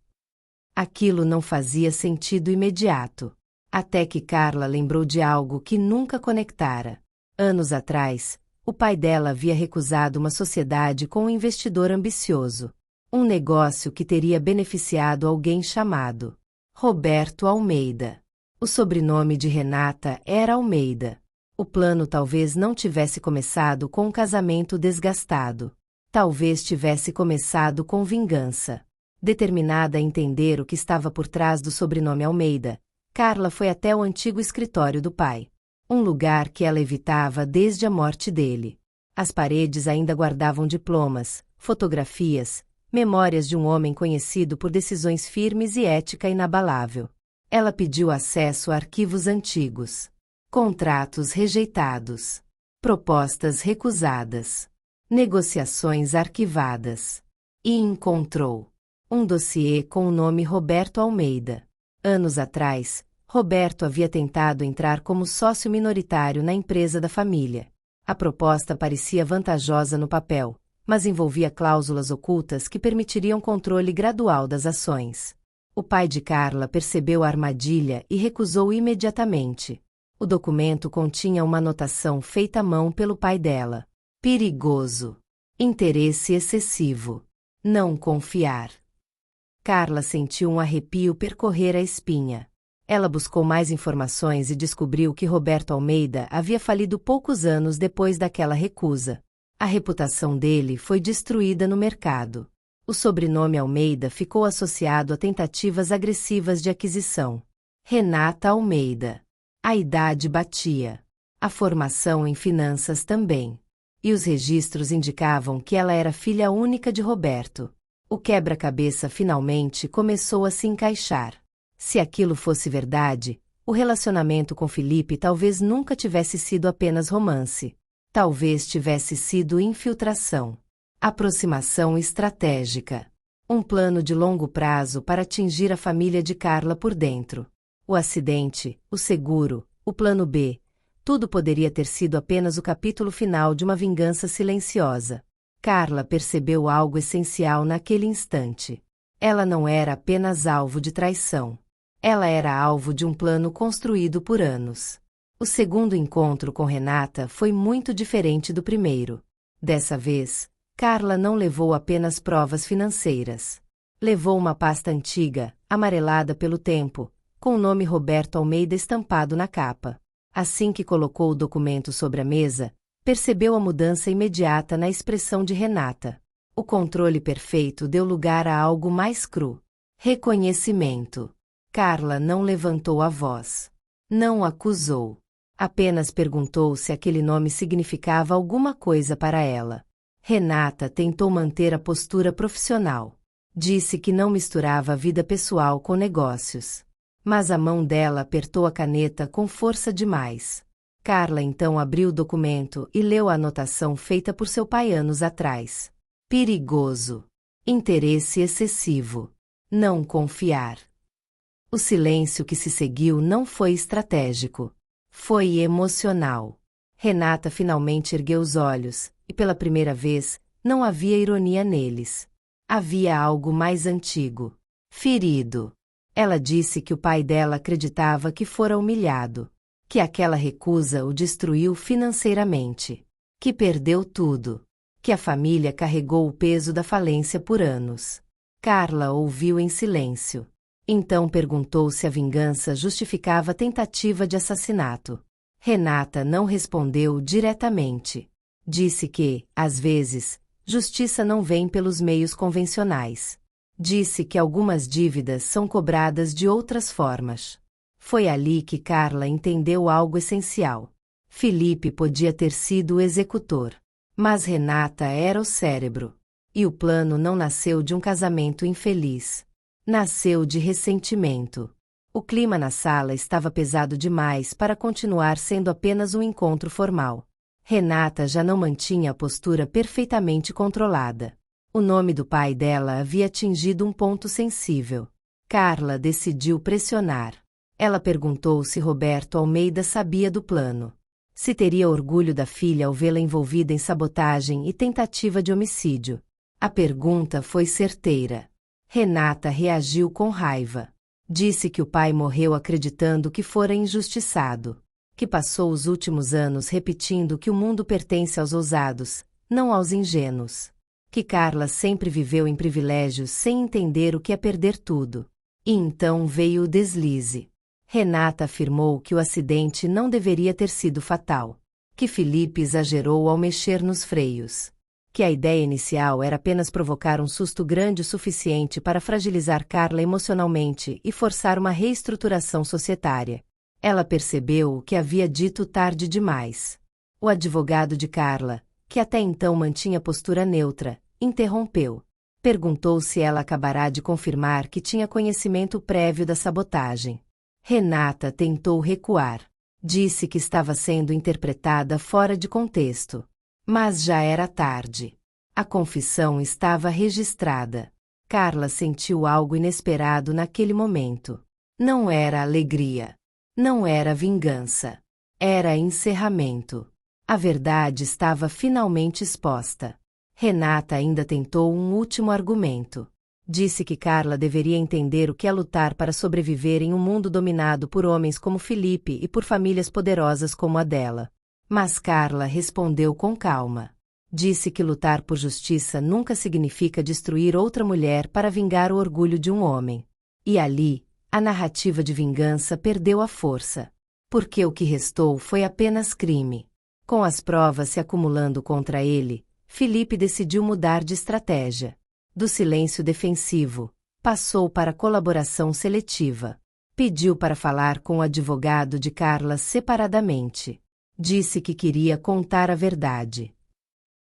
Aquilo não fazia sentido imediato. Até que Carla lembrou de algo que nunca conectara. Anos atrás, o pai dela havia recusado uma sociedade com um investidor ambicioso. Um negócio que teria beneficiado alguém chamado Roberto Almeida. O sobrenome de Renata era Almeida. O plano talvez não tivesse começado com um casamento desgastado. Talvez tivesse começado com vingança. Determinada a entender o que estava por trás do sobrenome Almeida, Carla foi até o antigo escritório do pai. Um lugar que ela evitava desde a morte dele. As paredes ainda guardavam diplomas, fotografias, memórias de um homem conhecido por decisões firmes e ética inabalável. Ela pediu acesso a arquivos antigos. Contratos rejeitados. Propostas recusadas. Negociações arquivadas. E encontrou um dossiê com o nome Roberto Almeida. Anos atrás, Roberto havia tentado entrar como sócio minoritário na empresa da família. A proposta parecia vantajosa no papel, mas envolvia cláusulas ocultas que permitiriam controle gradual das ações. O pai de Carla percebeu a armadilha e recusou imediatamente. O documento continha uma anotação feita à mão pelo pai dela. Perigoso. Interesse excessivo. Não confiar. Carla sentiu um arrepio percorrer a espinha. Ela buscou mais informações e descobriu que Roberto Almeida havia falido poucos anos depois daquela recusa. A reputação dele foi destruída no mercado. O sobrenome Almeida ficou associado a tentativas agressivas de aquisição. Renata Almeida. A idade batia. A formação em finanças também. E os registros indicavam que ela era filha única de Roberto. O quebra-cabeça finalmente começou a se encaixar. Se aquilo fosse verdade, o relacionamento com Felipe talvez nunca tivesse sido apenas romance. Talvez tivesse sido infiltração. Aproximação estratégica. Um plano de longo prazo para atingir a família de Carla por dentro. O acidente, o seguro, o plano B, tudo poderia ter sido apenas o capítulo final de uma vingança silenciosa. Carla percebeu algo essencial naquele instante. Ela não era apenas alvo de traição. Ela era alvo de um plano construído por anos. O segundo encontro com Renata foi muito diferente do primeiro. Dessa vez, Carla não levou apenas provas financeiras. Levou uma pasta antiga, amarelada pelo tempo, com o nome Roberto Almeida estampado na capa. Assim que colocou o documento sobre a mesa, percebeu a mudança imediata na expressão de Renata. O controle perfeito deu lugar a algo mais cru. Reconhecimento. Carla não levantou a voz. Não acusou. Apenas perguntou se aquele nome significava alguma coisa para ela. Renata tentou manter a postura profissional. Disse que não misturava a vida pessoal com negócios. Mas a mão dela apertou a caneta com força demais. Carla então abriu o documento e leu a anotação feita por seu pai anos atrás. Perigoso. Interesse excessivo. Não confiar. O silêncio que se seguiu não foi estratégico. Foi emocional. Renata finalmente ergueu os olhos, e pela primeira vez, não havia ironia neles. Havia algo mais antigo. Ferido. Ela disse que o pai dela acreditava que fora humilhado. Que aquela recusa o destruiu financeiramente. Que perdeu tudo. Que a família carregou o peso da falência por anos. Carla ouviu em silêncio. Então perguntou se a vingança justificava a tentativa de assassinato. Renata não respondeu diretamente. Disse que, às vezes, justiça não vem pelos meios convencionais. Disse que algumas dívidas são cobradas de outras formas. Foi ali que Carla entendeu algo essencial. Felipe podia ter sido o executor, mas Renata era o cérebro. E o plano não nasceu de um casamento infeliz. Nasceu de ressentimento. O clima na sala estava pesado demais para continuar sendo apenas um encontro formal. Renata já não mantinha a postura perfeitamente controlada. O nome do pai dela havia atingido um ponto sensível. Carla decidiu pressionar. Ela perguntou se Roberto Almeida sabia do plano. Se teria orgulho da filha ao vê-la envolvida em sabotagem e tentativa de homicídio. A pergunta foi certeira. Renata reagiu com raiva. Disse que o pai morreu acreditando que fora injustiçado. Que passou os últimos anos repetindo que o mundo pertence aos ousados, não aos ingênuos. Que Carla sempre viveu em privilégios sem entender o que é perder tudo. E então veio o deslize. Renata afirmou que o acidente não deveria ter sido fatal. Que Felipe exagerou ao mexer nos freios. Que a ideia inicial era apenas provocar um susto grande o suficiente para fragilizar Carla emocionalmente e forçar uma reestruturação societária. Ela percebeu o que havia dito tarde demais. O advogado de Carla, que até então mantinha postura neutra, interrompeu. Perguntou se ela acabará de confirmar que tinha conhecimento prévio da sabotagem. Renata tentou recuar. Disse que estava sendo interpretada fora de contexto. Mas já era tarde. A confissão estava registrada. Carla sentiu algo inesperado naquele momento. Não era alegria. Não era vingança. Era encerramento. A verdade estava finalmente exposta. Renata ainda tentou um último argumento. Disse que Carla deveria entender o que é lutar para sobreviver em um mundo dominado por homens como Felipe e por famílias poderosas como a dela. Mas Carla respondeu com calma. Disse que lutar por justiça nunca significa destruir outra mulher para vingar o orgulho de um homem. E ali, a narrativa de vingança perdeu a força. Porque o que restou foi apenas crime. Com as provas se acumulando contra ele, Felipe decidiu mudar de estratégia. Do silêncio defensivo, passou para a colaboração seletiva. Pediu para falar com o advogado de Carla separadamente. Disse que queria contar a verdade.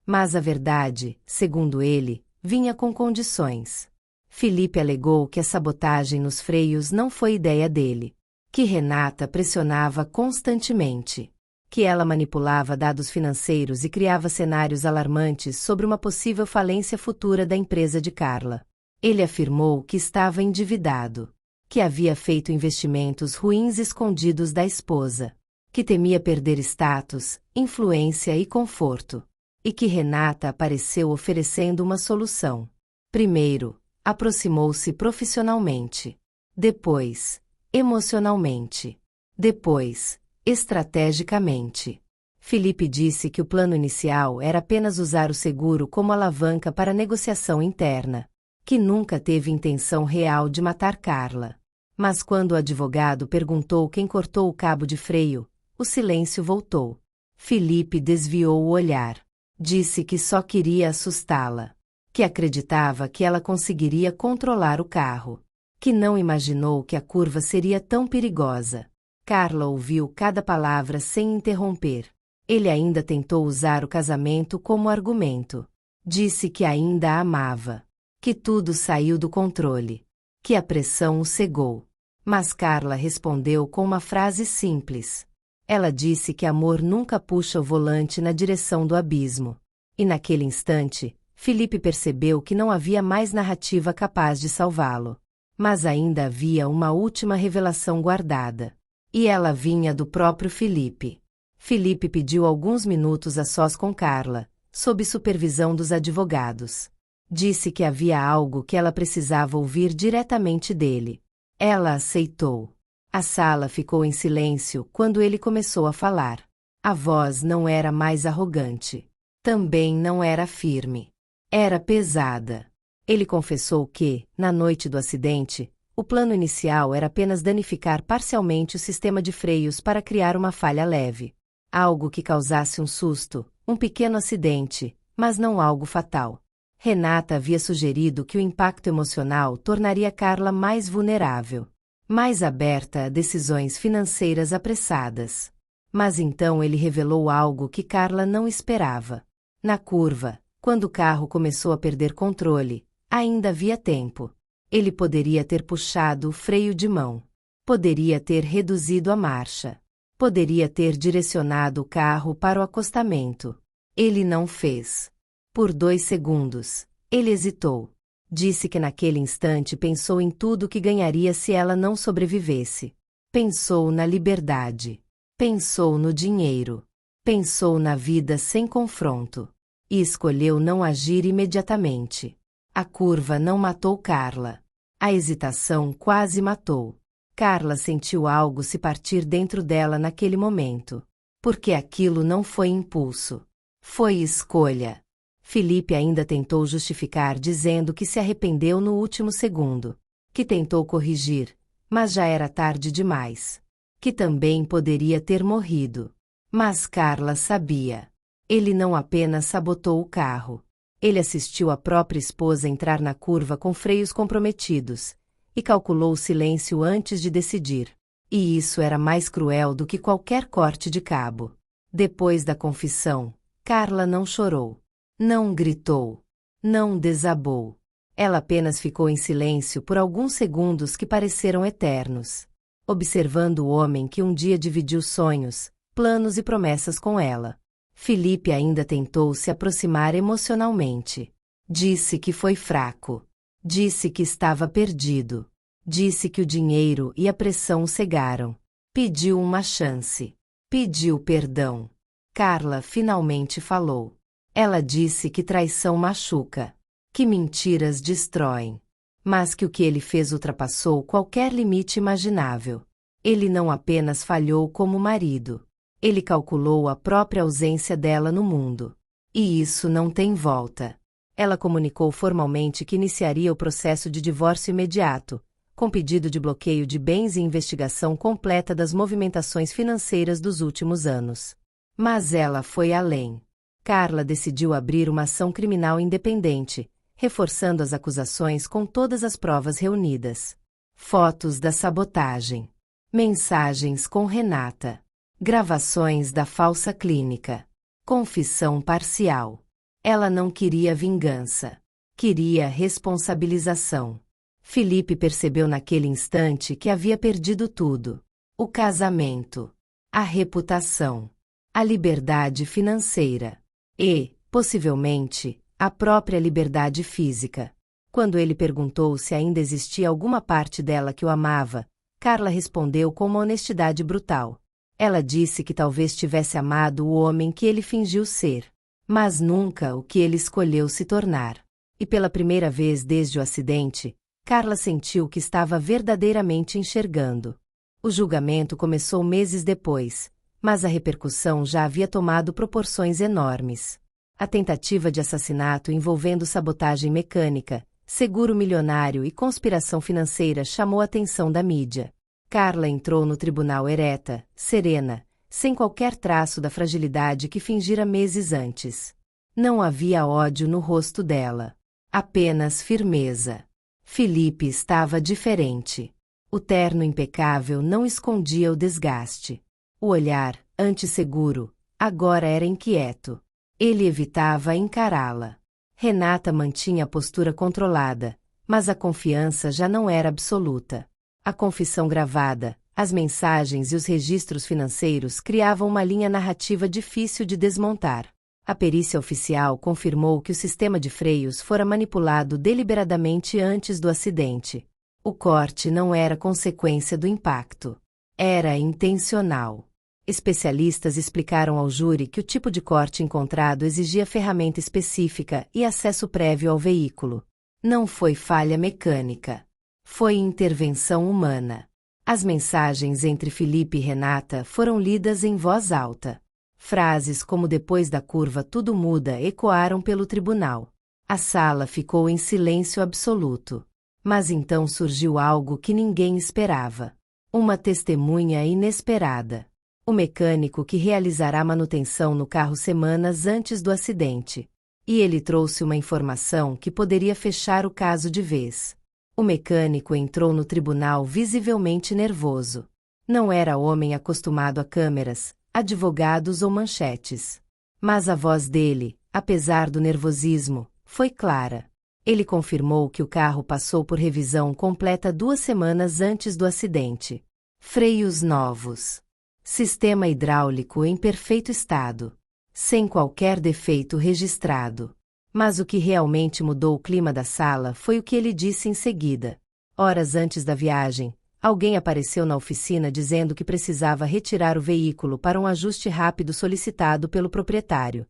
Mas a verdade, segundo ele, vinha com condições. Felipe alegou que a sabotagem nos freios não foi ideia dele. Que Renata pressionava constantemente. Que ela manipulava dados financeiros e criava cenários alarmantes sobre uma possível falência futura da empresa de Carla. Ele afirmou que estava endividado. Que havia feito investimentos ruins escondidos da esposa. Que temia perder status, influência e conforto. E que Renata apareceu oferecendo uma solução. Primeiro, Aproximou-se profissionalmente. Depois, emocionalmente. Depois, estrategicamente. Felipe disse que o plano inicial era apenas usar o seguro como alavanca para a negociação interna, que nunca teve intenção real de matar Carla. Mas quando o advogado perguntou quem cortou o cabo de freio, o silêncio voltou. Felipe desviou o olhar. Disse que só queria assustá-la. Que acreditava que ela conseguiria controlar o carro. Que não imaginou que a curva seria tão perigosa. Carla ouviu cada palavra sem interromper. Ele ainda tentou usar o casamento como argumento. Disse que ainda a amava. Que tudo saiu do controle. Que a pressão o cegou. Mas Carla respondeu com uma frase simples. Ela disse que amor nunca puxa o volante na direção do abismo. E naquele instante, Felipe percebeu que não havia mais narrativa capaz de salvá-lo. Mas ainda havia uma última revelação guardada. E ela vinha do próprio Felipe. Felipe pediu alguns minutos a sós com Carla, sob supervisão dos advogados. Disse que havia algo que ela precisava ouvir diretamente dele. Ela aceitou. A sala ficou em silêncio quando ele começou a falar. A voz não era mais arrogante. Também não era firme. Era pesada. Ele confessou que, na noite do acidente, o plano inicial era apenas danificar parcialmente o sistema de freios para criar uma falha leve. Algo que causasse um susto, um pequeno acidente, mas não algo fatal. Renata havia sugerido que o impacto emocional tornaria Carla mais vulnerável, mais aberta a decisões financeiras apressadas. Mas então ele revelou algo que Carla não esperava. Na curva, quando o carro começou a perder controle, ainda havia tempo. Ele poderia ter puxado o freio de mão. Poderia ter reduzido a marcha. Poderia ter direcionado o carro para o acostamento. Ele não fez. Por 2 segundos, ele hesitou. Disse que naquele instante pensou em tudo que ganharia se ela não sobrevivesse. Pensou na liberdade. Pensou no dinheiro. Pensou na vida sem confronto. E escolheu não agir imediatamente. A curva não matou Carla. A hesitação quase matou. Carla sentiu algo se partir dentro dela naquele momento. Porque aquilo não foi impulso. Foi escolha. Felipe ainda tentou justificar dizendo que se arrependeu no último segundo. Que tentou corrigir, mas já era tarde demais. Que também poderia ter morrido. Mas Carla sabia. Ele não apenas sabotou o carro. Ele assistiu a própria esposa entrar na curva com freios comprometidos. E calculou o silêncio antes de decidir. E isso era mais cruel do que qualquer corte de cabo. Depois da confissão, Carla não chorou. Não gritou. Não desabou. Ela apenas ficou em silêncio por alguns segundos que pareceram eternos. Observando o homem que um dia dividiu sonhos, planos e promessas com ela. Felipe ainda tentou se aproximar emocionalmente. Disse que foi fraco. Disse que estava perdido. Disse que o dinheiro e a pressão o cegaram. Pediu uma chance. Pediu perdão. Carla finalmente falou. Ela disse que traição machuca. Que mentiras destroem. Mas que o que ele fez ultrapassou qualquer limite imaginável. Ele não apenas falhou como marido. Ele calculou a própria ausência dela no mundo. E isso não tem volta. Ela comunicou formalmente que iniciaria o processo de divórcio imediato, com pedido de bloqueio de bens e investigação completa das movimentações financeiras dos últimos anos. Mas ela foi além. Carla decidiu abrir uma ação criminal independente, reforçando as acusações com todas as provas reunidas. Fotos da sabotagem. Mensagens com Renata. Gravações da falsa clínica. Confissão parcial. Ela não queria vingança. Queria responsabilização. Felipe percebeu naquele instante que havia perdido tudo. O casamento. A reputação. A liberdade financeira. E, possivelmente, a própria liberdade física. Quando ele perguntou se ainda existia alguma parte dela que o amava, Carla respondeu com uma honestidade brutal. Ela disse que talvez tivesse amado o homem que ele fingiu ser, mas nunca o que ele escolheu se tornar. E pela primeira vez desde o acidente, Carla sentiu que estava verdadeiramente enxergando. O julgamento começou meses depois, mas a repercussão já havia tomado proporções enormes. A tentativa de assassinato envolvendo sabotagem mecânica, seguro milionário e conspiração financeira chamou a atenção da mídia. Carla entrou no tribunal ereta, serena, sem qualquer traço da fragilidade que fingira meses antes. Não havia ódio no rosto dela. Apenas firmeza. Felipe estava diferente. O terno impecável não escondia o desgaste. O olhar, antes seguro, agora era inquieto. Ele evitava encará-la. Renata mantinha a postura controlada, mas a confiança já não era absoluta. A confissão gravada, as mensagens e os registros financeiros criavam uma linha narrativa difícil de desmontar. A perícia oficial confirmou que o sistema de freios fora manipulado deliberadamente antes do acidente. O corte não era consequência do impacto. Era intencional. Especialistas explicaram ao júri que o tipo de corte encontrado exigia ferramenta específica e acesso prévio ao veículo. Não foi falha mecânica. Foi intervenção humana. As mensagens entre Felipe e Renata foram lidas em voz alta. Frases como "depois da curva tudo muda" ecoaram pelo tribunal. A sala ficou em silêncio absoluto. Mas então surgiu algo que ninguém esperava. Uma testemunha inesperada. O mecânico que realizará manutenção no carro semanas antes do acidente. E ele trouxe uma informação que poderia fechar o caso de vez. O mecânico entrou no tribunal visivelmente nervoso. Não era homem acostumado a câmeras, advogados ou manchetes. Mas a voz dele, apesar do nervosismo, foi clara. Ele confirmou que o carro passou por revisão completa 2 semanas antes do acidente. Freios novos. Sistema hidráulico em perfeito estado. Sem qualquer defeito registrado. Mas o que realmente mudou o clima da sala foi o que ele disse em seguida. Horas antes da viagem, alguém apareceu na oficina dizendo que precisava retirar o veículo para um ajuste rápido solicitado pelo proprietário.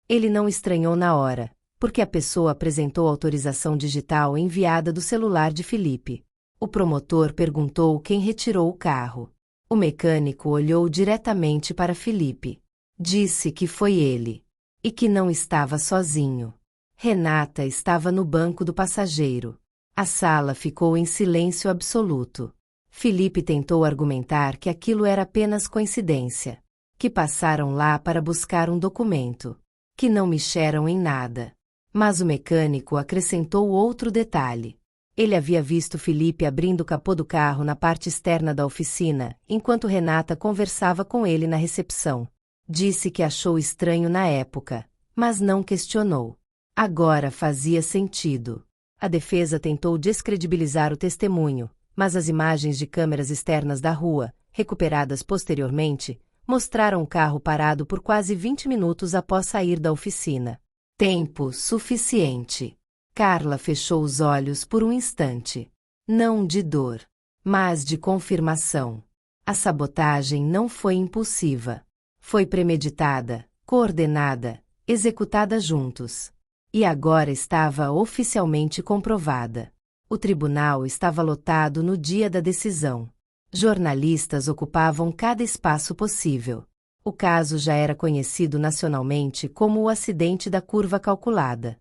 Ele não estranhou na hora, porque a pessoa apresentou autorização digital enviada do celular de Felipe. O promotor perguntou quem retirou o carro. O mecânico olhou diretamente para Felipe. Disse que foi ele. E que não estava sozinho. Renata estava no banco do passageiro. A sala ficou em silêncio absoluto. Felipe tentou argumentar que aquilo era apenas coincidência. Que passaram lá para buscar um documento. Que não mexeram em nada. Mas o mecânico acrescentou outro detalhe. Ele havia visto Felipe abrindo o capô do carro na parte externa da oficina, enquanto Renata conversava com ele na recepção. Disse que achou estranho na época, mas não questionou. Agora fazia sentido. A defesa tentou descredibilizar o testemunho, mas as imagens de câmeras externas da rua, recuperadas posteriormente, mostraram o carro parado por quase 20 minutos após sair da oficina. Tempo suficiente. Carla fechou os olhos por um instante. Não de dor, mas de confirmação. A sabotagem não foi impulsiva. Foi premeditada, coordenada, executada juntos. E agora estava oficialmente comprovada. O tribunal estava lotado no dia da decisão. Jornalistas ocupavam cada espaço possível. O caso já era conhecido nacionalmente como o acidente da curva calculada.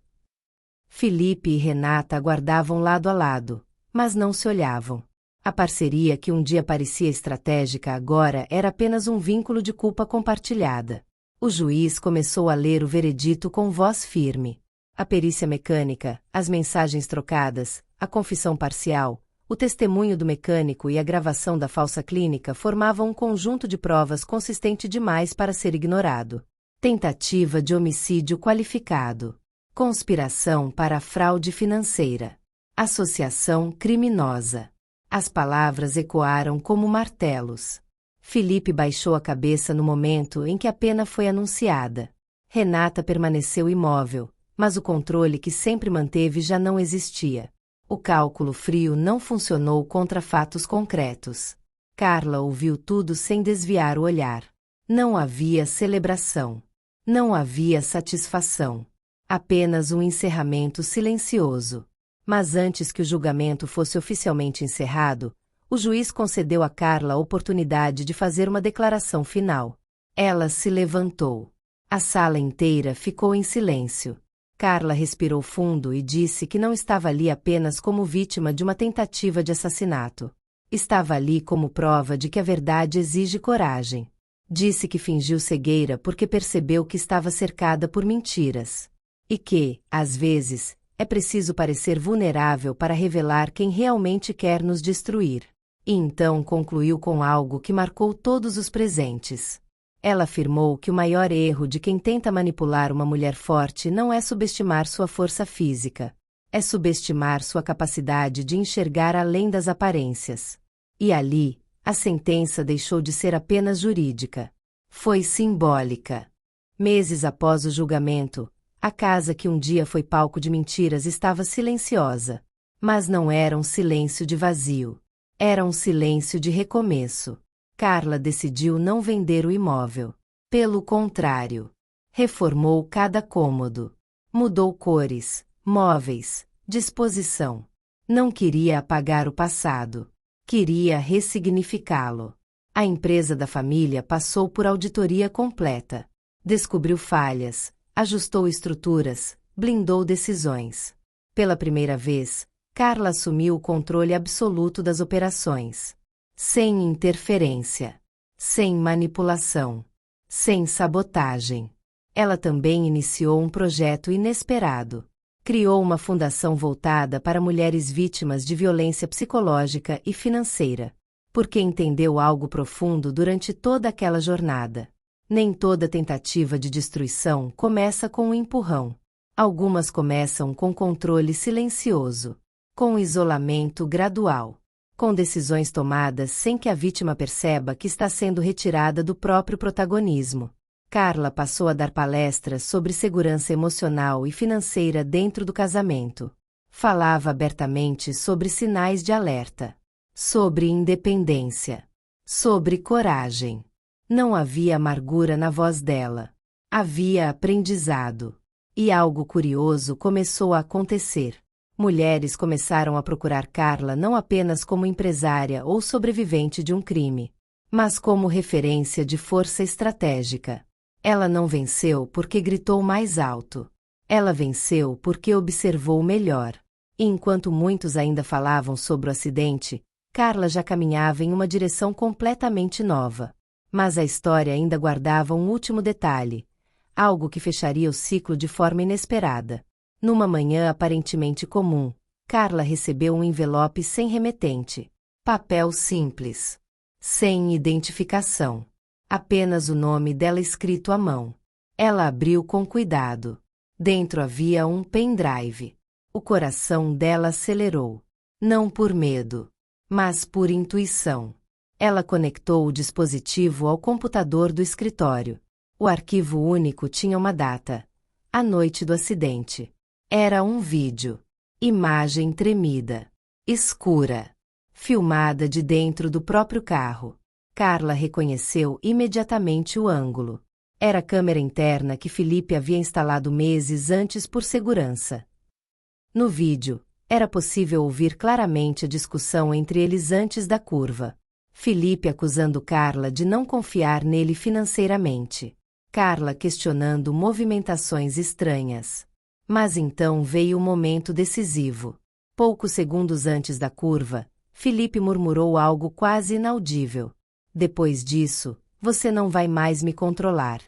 Felipe e Renata aguardavam lado a lado, mas não se olhavam. A parceria que um dia parecia estratégica agora era apenas um vínculo de culpa compartilhada. O juiz começou a ler o veredito com voz firme. A perícia mecânica, as mensagens trocadas, a confissão parcial, o testemunho do mecânico e a gravação da falsa clínica formavam um conjunto de provas consistente demais para ser ignorado. Tentativa de homicídio qualificado. Conspiração para a fraude financeira. Associação criminosa. As palavras ecoaram como martelos. Felipe baixou a cabeça no momento em que a pena foi anunciada. Renata permaneceu imóvel, mas o controle que sempre manteve já não existia. O cálculo frio não funcionou contra fatos concretos. Carla ouviu tudo sem desviar o olhar. Não havia celebração. Não havia satisfação. Apenas um encerramento silencioso. Mas antes que o julgamento fosse oficialmente encerrado, o juiz concedeu a Carla a oportunidade de fazer uma declaração final. Ela se levantou. A sala inteira ficou em silêncio. Carla respirou fundo e disse que não estava ali apenas como vítima de uma tentativa de assassinato. Estava ali como prova de que a verdade exige coragem. Disse que fingiu cegueira porque percebeu que estava cercada por mentiras. E que, às vezes, é preciso parecer vulnerável para revelar quem realmente quer nos destruir. E então concluiu com algo que marcou todos os presentes. Ela afirmou que o maior erro de quem tenta manipular uma mulher forte não é subestimar sua força física. É subestimar sua capacidade de enxergar além das aparências. E ali, a sentença deixou de ser apenas jurídica. Foi simbólica. Meses após o julgamento, a casa que um dia foi palco de mentiras estava silenciosa. Mas não era um silêncio de vazio. Era um silêncio de recomeço. Carla decidiu não vender o imóvel. Pelo contrário, reformou cada cômodo. Mudou cores, móveis, disposição. Não queria apagar o passado. Queria ressignificá-lo. A empresa da família passou por auditoria completa. Descobriu falhas, ajustou estruturas, blindou decisões. Pela primeira vez, Carla assumiu o controle absoluto das operações. Sem interferência. Sem manipulação. Sem sabotagem. Ela também iniciou um projeto inesperado. Criou uma fundação voltada para mulheres vítimas de violência psicológica e financeira. Porque entendeu algo profundo durante toda aquela jornada. Nem toda tentativa de destruição começa com um empurrão. Algumas começam com controle silencioso. Com isolamento gradual. Com decisões tomadas sem que a vítima perceba que está sendo retirada do próprio protagonismo. Carla passou a dar palestras sobre segurança emocional e financeira dentro do casamento. Falava abertamente sobre sinais de alerta. Sobre independência. Sobre coragem. Não havia amargura na voz dela. Havia aprendizado. E algo curioso começou a acontecer. Mulheres começaram a procurar Carla não apenas como empresária ou sobrevivente de um crime, mas como referência de força estratégica. Ela não venceu porque gritou mais alto. Ela venceu porque observou melhor. E enquanto muitos ainda falavam sobre o acidente, Carla já caminhava em uma direção completamente nova. Mas a história ainda guardava um último detalhe, algo que fecharia o ciclo de forma inesperada. Numa manhã aparentemente comum, Carla recebeu um envelope sem remetente. Papel simples. Sem identificação. Apenas o nome dela escrito à mão. Ela abriu com cuidado. Dentro havia um pendrive. O coração dela acelerou. Não por medo, mas por intuição. Ela conectou o dispositivo ao computador do escritório. O arquivo único tinha uma data. A noite do acidente. Era um vídeo. Imagem tremida. Escura. Filmada de dentro do próprio carro. Carla reconheceu imediatamente o ângulo. Era a câmera interna que Felipe havia instalado meses antes por segurança. No vídeo, era possível ouvir claramente a discussão entre eles antes da curva. Felipe acusando Carla de não confiar nele financeiramente. Carla questionando movimentações estranhas. Mas então veio o momento decisivo. Poucos segundos antes da curva, Felipe murmurou algo quase inaudível. Depois disso, você não vai mais me controlar.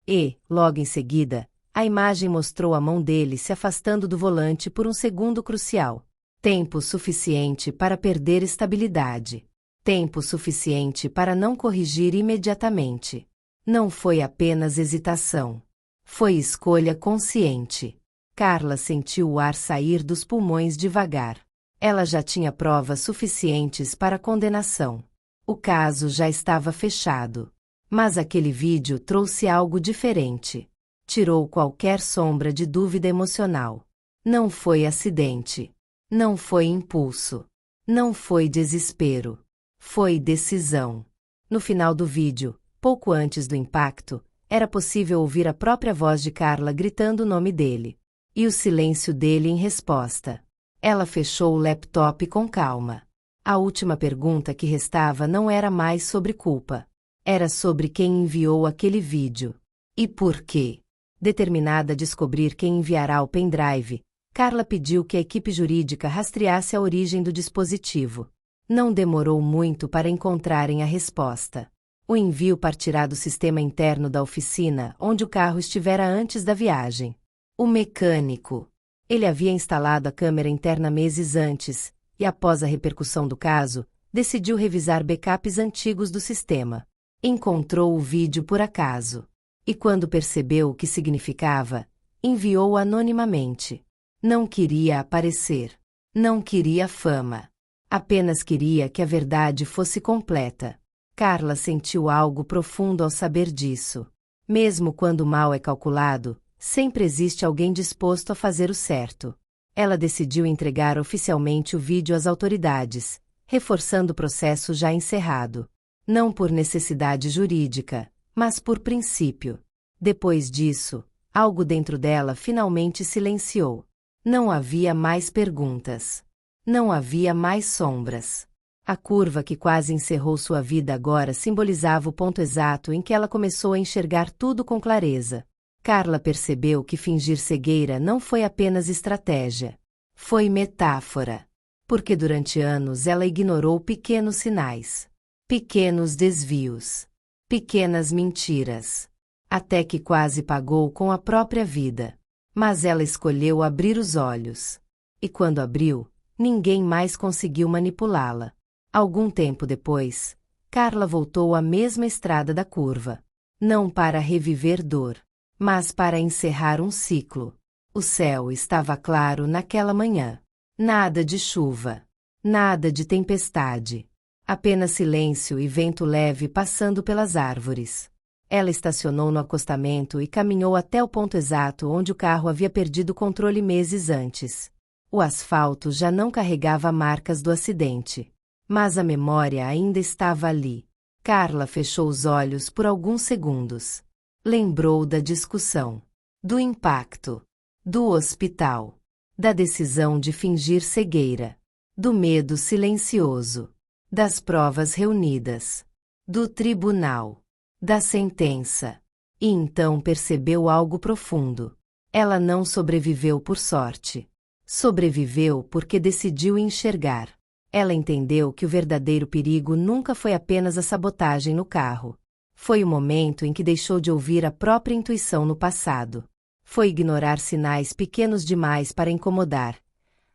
E, logo em seguida, a imagem mostrou a mão dele se afastando do volante por um segundo crucial. Tempo suficiente para perder estabilidade. Tempo suficiente para não corrigir imediatamente. Não foi apenas hesitação. Foi escolha consciente. Carla sentiu o ar sair dos pulmões devagar. Ela já tinha provas suficientes para condenação. O caso já estava fechado. Mas aquele vídeo trouxe algo diferente. Tirou qualquer sombra de dúvida emocional. Não foi acidente. Não foi impulso. Não foi desespero. Foi decisão. No final do vídeo, pouco antes do impacto, Era possível ouvir a própria voz de Carla gritando o nome dele. E o silêncio dele em resposta. Ela fechou o laptop com calma. A última pergunta que restava não era mais sobre culpa. Era sobre quem enviou aquele vídeo. E por quê? Determinada a descobrir quem enviará o pendrive, Carla pediu que a equipe jurídica rastreasse a origem do dispositivo. Não demorou muito para encontrarem a resposta. O envio partirá do sistema interno da oficina onde o carro estivera antes da viagem. O mecânico. Ele havia instalado a câmera interna meses antes, e após a repercussão do caso, decidiu revisar backups antigos do sistema. Encontrou o vídeo por acaso. E quando percebeu o que significava, enviou-o anonimamente. Não queria aparecer. Não queria fama. Apenas queria que a verdade fosse completa. Carla sentiu algo profundo ao saber disso. Mesmo quando o mal é calculado, sempre existe alguém disposto a fazer o certo. Ela decidiu entregar oficialmente o vídeo às autoridades, reforçando o processo já encerrado. Não por necessidade jurídica, mas por princípio. Depois disso, algo dentro dela finalmente silenciou. Não havia mais perguntas. Não havia mais sombras. A curva que quase encerrou sua vida agora simbolizava o ponto exato em que ela começou a enxergar tudo com clareza. Carla percebeu que fingir cegueira não foi apenas estratégia. Foi metáfora. Porque durante anos ela ignorou pequenos sinais. Pequenos desvios. Pequenas mentiras. Até que quase pagou com a própria vida. Mas ela escolheu abrir os olhos. E quando abriu, ninguém mais conseguiu manipulá-la. Algum tempo depois, Carla voltou à mesma estrada da curva. Não para reviver dor, mas para encerrar um ciclo. O céu estava claro naquela manhã. Nada de chuva. Nada de tempestade. Apenas silêncio e vento leve passando pelas árvores. Ela estacionou no acostamento e caminhou até o ponto exato onde o carro havia perdido o controle meses antes. O asfalto já não carregava marcas do acidente. Mas a memória ainda estava ali. Carla fechou os olhos por alguns segundos. Lembrou da discussão. Do impacto. Do hospital. Da decisão de fingir cegueira. Do medo silencioso. Das provas reunidas. Do tribunal. Da sentença. E então percebeu algo profundo. Ela não sobreviveu por sorte. Sobreviveu porque decidiu enxergar. Ela entendeu que o verdadeiro perigo nunca foi apenas a sabotagem no carro. Foi o momento em que deixou de ouvir a própria intuição no passado. Foi ignorar sinais pequenos demais para incomodar,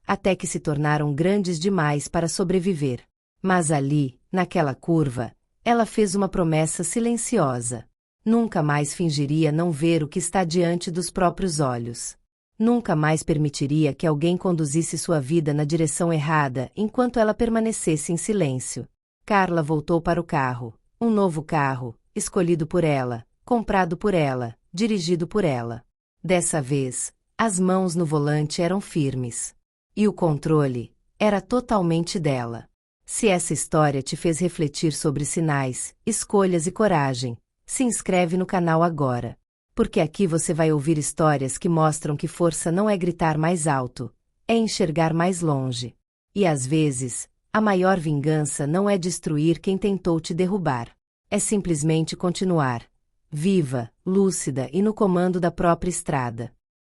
até que se tornaram grandes demais para sobreviver. Mas ali, naquela curva, ela fez uma promessa silenciosa. Nunca mais fingiria não ver o que está diante dos próprios olhos. Nunca mais permitiria que alguém conduzisse sua vida na direção errada enquanto ela permanecesse em silêncio. Carla voltou para o carro. Um novo carro, escolhido por ela, comprado por ela, dirigido por ela. Dessa vez, as mãos no volante eram firmes. E o controle era totalmente dela. Se essa história te fez refletir sobre sinais, escolhas e coragem, se inscreve no canal agora. Porque aqui você vai ouvir histórias que mostram que força não é gritar mais alto, é enxergar mais longe. E às vezes, a maior vingança não é destruir quem tentou te derrubar. É simplesmente continuar, viva, lúcida e no comando da própria estrada.